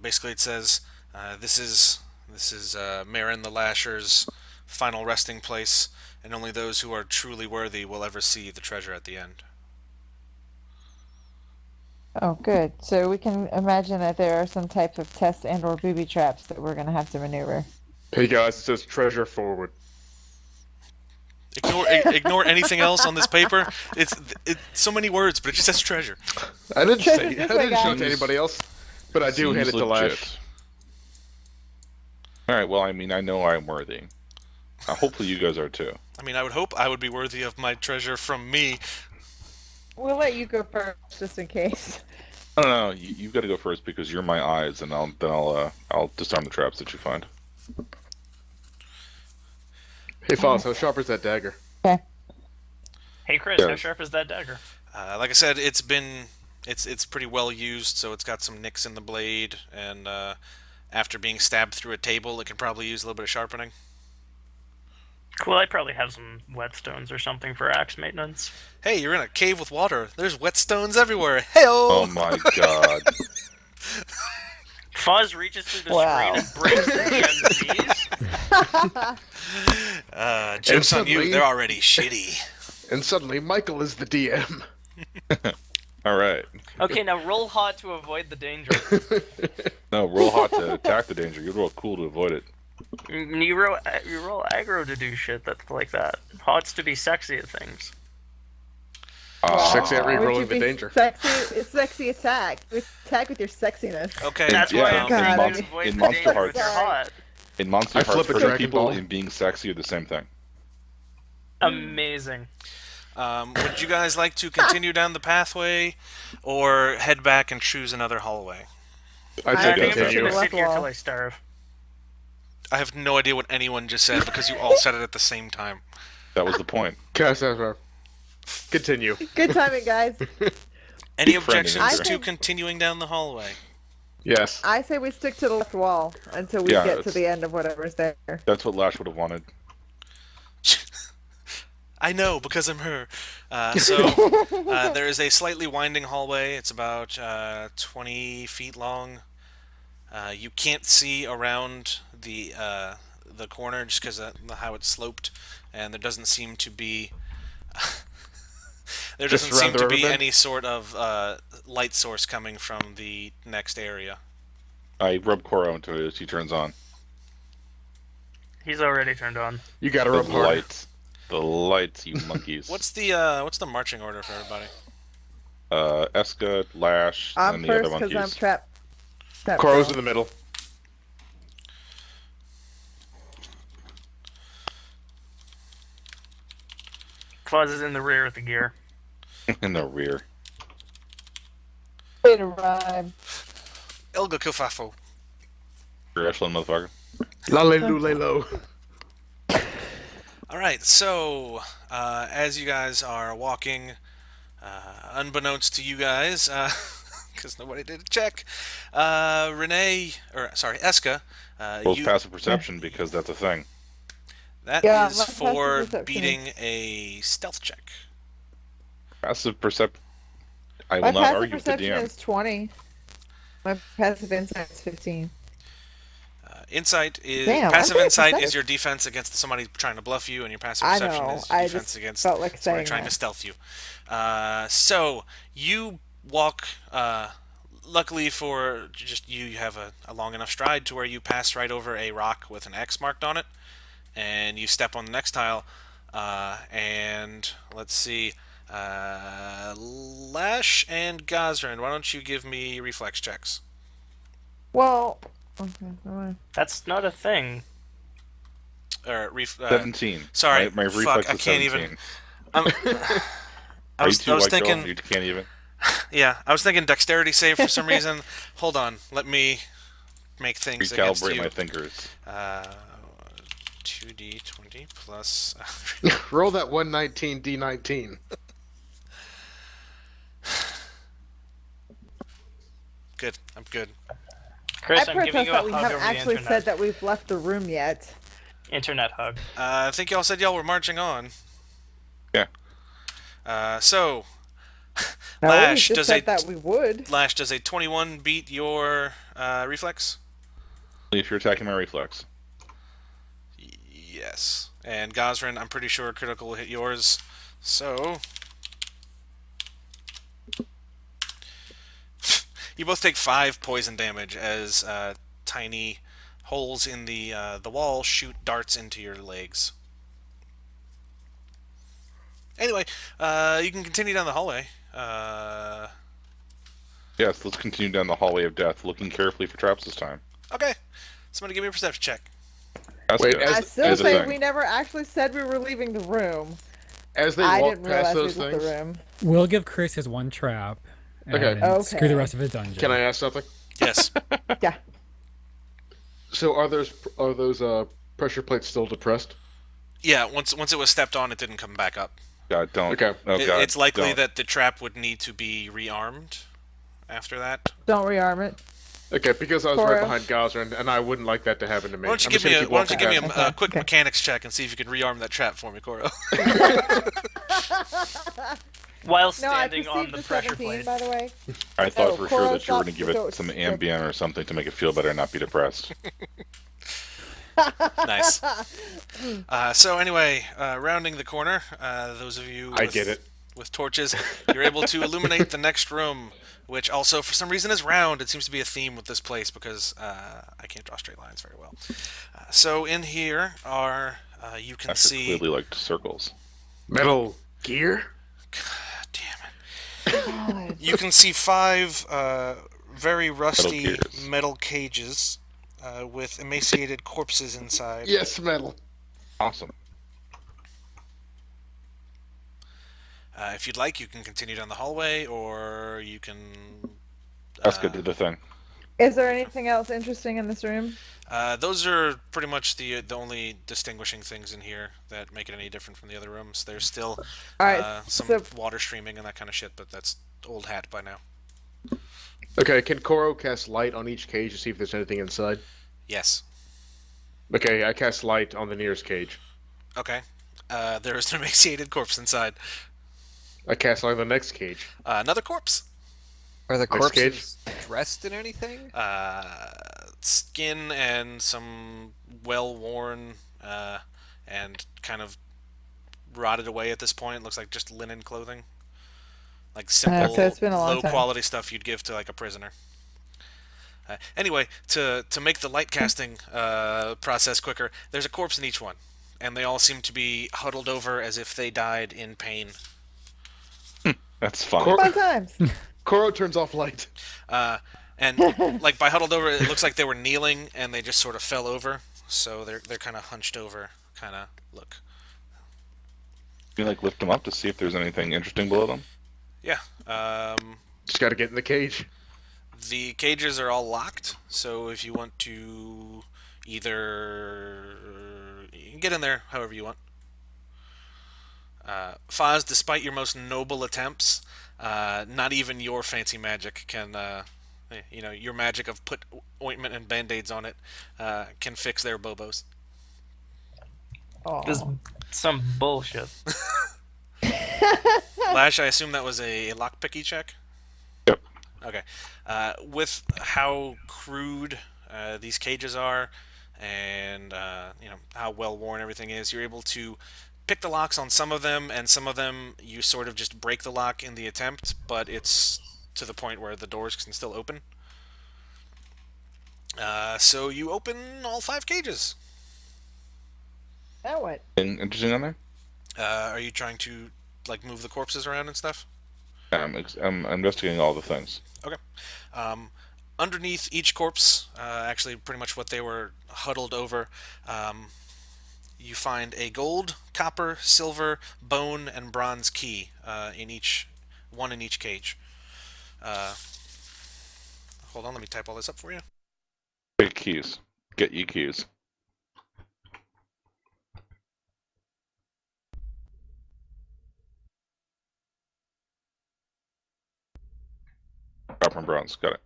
basically it says, "This is Marin the Lasher's final resting place, and only those who are truly worthy will ever see the treasure at the end." Oh, good. So we can imagine that there are some types of tests and/or booby traps that we're gonna have to maneuver. Hey guys, it says treasure forward. Ignore anything else on this paper. It's so many words, but it just says treasure. I didn't Treasure's say. I this way, didn't show it guys. to anybody else, but I do hand it Seems to Lash. legit. All right. Well, I mean, I know I'm worthy. Hopefully, you guys are too. I mean, I would hope I would be worthy of my treasure from me. We'll let you go first, just in case. I don't know. You've got to go first because you're my eyes, and I'll disarm the traps that you find. Hey Foz, how sharp is that dagger? Okay. Hey Chris, how Yes. sharp is that dagger? Like I said, it's pretty well used, so it's got some nicks in the blade, and after being stabbed through a table, it can probably use a little bit of sharpening. Cool, I probably have some whetstones or something for axe maintenance. Hey, you're in a cave with water. There's whetstones everywhere. Hey Oh my god! Foz reaches through the Wow. screen and breaks the DM's knees. Jokes on you. suddenly- They're already shitty. And suddenly, Michael is the DM. All right. Okay, now roll hot to avoid the danger. No, roll hot to attack the danger. You roll cool to avoid it. You roll aggro to do shit that's like that. Hot's to be sexy at things. Sexy at Would you re-rolling the be danger. Sexy attack. Attack with your sexiness. Okay. That's yeah, why in I'm God. trying to avoid in the Monster danger with Hearts. your hot. In Monster I Hearts, flip a hurting Dragon people Ball. and being sexy are the same thing. Amazing. Would you guys like to continue down the pathway, or head back and choose another hallway? I'd I say I think I'm just continue. gonna sit here Left till wall. I starve. I have no idea what anyone just said because you all said it at the same time. That was the point. Cast over. Continue. Good timing, guys. Any Big friend objections in to there. continuing down the hallway? Yes. I say we stick to the left wall until we Yeah, get to it's- the end of whatever's there. That's what Lash would have wanted. I know because I'm her. There is a slightly winding hallway. It's about 20 feet long. You can't see around the corner just because of how it's sloped, and there doesn't seem to be Just around the riverbed? any sort of light source coming from the next area. I rub Koro into it as he turns on. He's already turned on. You gotta The rub hard. lights. The lights, you monkeys. What's the marching order for everybody? Eska, Lash, I'm and the first other because monkeys. I'm trapped. Crow's in the middle. Fuzz is in the rear with the gear. In the rear. Wait, need a rhyme. Elga Kufafo. You're Ashland, motherfucker. Lalelu. All right, so as you guys are walking, unbeknownst to you guys, because nobody did a check, Eska, Rolls you passive perception because that's a thing. that Yeah, is my passive for perception beating a stealth check. Passive perception. I My will not passive argue with the perception DM. is 20. My passive insight is 15. Insight is Damn, passive I'm very insight is pathetic. your defense against somebody trying to bluff you, and your passive I perception know. is I defense just against felt like somebody saying trying that. to stealth you. So you walk. Luckily for just you, you have a long enough stride to where you pass right over a rock with an X marked on it, and you step on the next tile. And let's see, Lash and Gazrin, why don't you give me reflex checks? Well, okay, never mind. That's not a thing. Or 17. sorry, My fuck, reflex I is can't 17. even. I Are you was, too I was white thinking, girl? You can't even. yeah, I was thinking dexterity save for some reason. Hold on, let me make things against Recalibrate you. my thinkers. 2d20 plus. Roll that 119 D19. Good, I'm good. Chris, I I'm giving protest you a that we hug haven't over the actually internet. said that we've left the room yet. Internet hug. I think y'all said y'all were marching on. Yeah. So No, Lash, we just does said a that we would. Lash, does a 21 beat your reflex? If you're attacking my reflex. Yes. And Gazrin, I'm pretty sure critical will hit yours. So you both take 5 poison damage as tiny holes in the wall shoot darts into your legs. Anyway, you can continue down the hallway. Yes, let's continue down the hallway of death, looking carefully for traps this time. Okay. Somebody give me a perception check. That's Wait, good. as- I still as a say thing. we never actually said we were leaving the room. As they I walk didn't past realize we those left things, the room. We'll give Chris his one trap. And Okay. screw Okay. the rest of his dungeon. can I ask something? Yes. Yeah. So are those pressure plates still depressed? Yeah, once it was stepped on, it didn't come back up. God, don't. Okay. Oh, God, It's likely don't. that the trap would need to be rearmed after that. Don't rearm it. Okay, because I was Cora. right behind Gazrin, and I wouldn't like that to happen to me. Why don't you I'm give just me gonna a, keep why don't you walking give me past a, them. quick Okay. mechanics check and see if you can rearm that trap for me, Koro? While No, I standing on perceived the the pressure 17, plate. by the way. I thought Oh, for Cora sure that you were stopped going to give to it go- some Ambien or something to make it feel better and not be depressed. Nice. So anyway, rounding the corner, those of you I get it. with torches, you're able to illuminate the next room, which also for some reason is round. It seems to be a theme with this place because I can't draw straight lines very well. So in here are you can I should see. clearly liked circles. Metal Gear? God damn it! You can see 5 very rusty gears. metal cages with emaciated corpses inside. Yes, metal. Awesome. If you'd like, you can continue down the hallway, or you can. That's good. Do the thing. Is there anything else interesting in this room? Those are pretty much the only distinguishing things in here that make it any different from the other rooms. There's still All right. some So water streaming and that kind of shit, but that's old hat by now. Okay, can Koro cast light on each cage to see if there's anything inside? Yes. Okay, I cast light on the nearest cage. Okay. There is an emaciated corpse inside. I cast light on the next cage. Another corpse. Are the Next cage? corpses dressed in anything? Skin and some well-worn and kind of rotted away at this point. Looks like just linen clothing, like simple, so it's been a long time. low-quality stuff you'd give to like a prisoner. Anyway, to make the light casting process quicker, there's a corpse in each one, and they all seem to be huddled over as if they died in pain. That's fun. fun times. Koro turns off light. And like by huddled over, it looks like they were kneeling and they just sort of fell over. So they're kind of hunched over, kind of look. You like lift them up to see if there's anything interesting below them. Yeah. Just gotta get in the cage. The cages are all locked, so if you want to either you can get in there however you want. Foz, despite your most noble attempts, not even your fancy magic can, your magic of put ointment and band-aids on it, can fix their bobos. This is Oh. some bullshit. Lash, I assume that was a lockpicky check? Yep. Okay. With how crude these cages are, and how well worn everything is, you're able to pick the locks on some of them, and some of them you sort of just break the lock in the attempt, but it's to the point where the doors can still open. So you open all 5 cages. Now what? Anything interesting on there? Are you trying to move the corpses around and stuff? I'm investigating all the things. Okay. Underneath each corpse, actually pretty much what they were huddled over, you find a gold, copper, silver, bone, and bronze key in each cage. Hold on, let me type all this up for you. Get keys. Get you keys. Copper and bronze. Got it.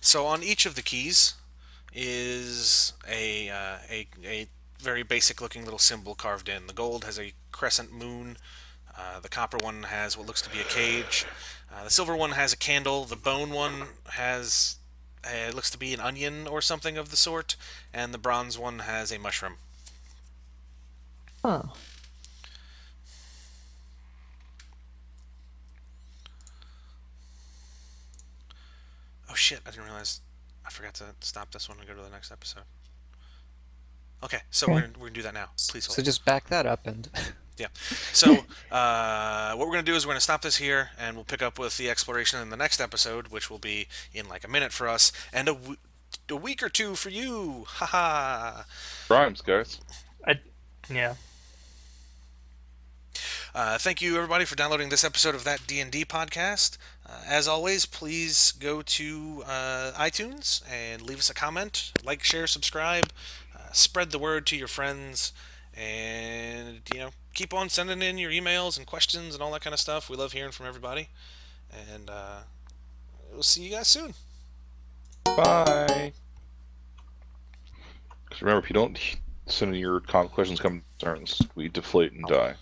So on each of the keys is a very basic looking little symbol carved in. The gold has a crescent moon. The copper one has what looks to be a cage. The silver one has a candle. The bone one has it looks to be an onion or something of the sort, and the bronze one has a mushroom. Huh. Oh shit! I didn't realize. I forgot to stop this one and go to the next episode. Okay, so we're gonna do that now. Please hold. So just back that up and. Yeah. So what we're going to do is we're going to stop this here, and we'll pick up with the exploration in the next episode, which will be in like a minute for us, and a week or two for you. Haha. Rhymes, guys. Yeah. Thank you, everybody, for downloading this episode of That D&D podcast. As always, please go to iTunes and leave us a comment. Like, share, subscribe. Spread the word to your friends. And, keep on sending in your emails and questions and all that kind of stuff. We love hearing from everybody. And we'll see you guys soon. Bye. Because remember, if you don't send in your questions, concerns, we deflate and die.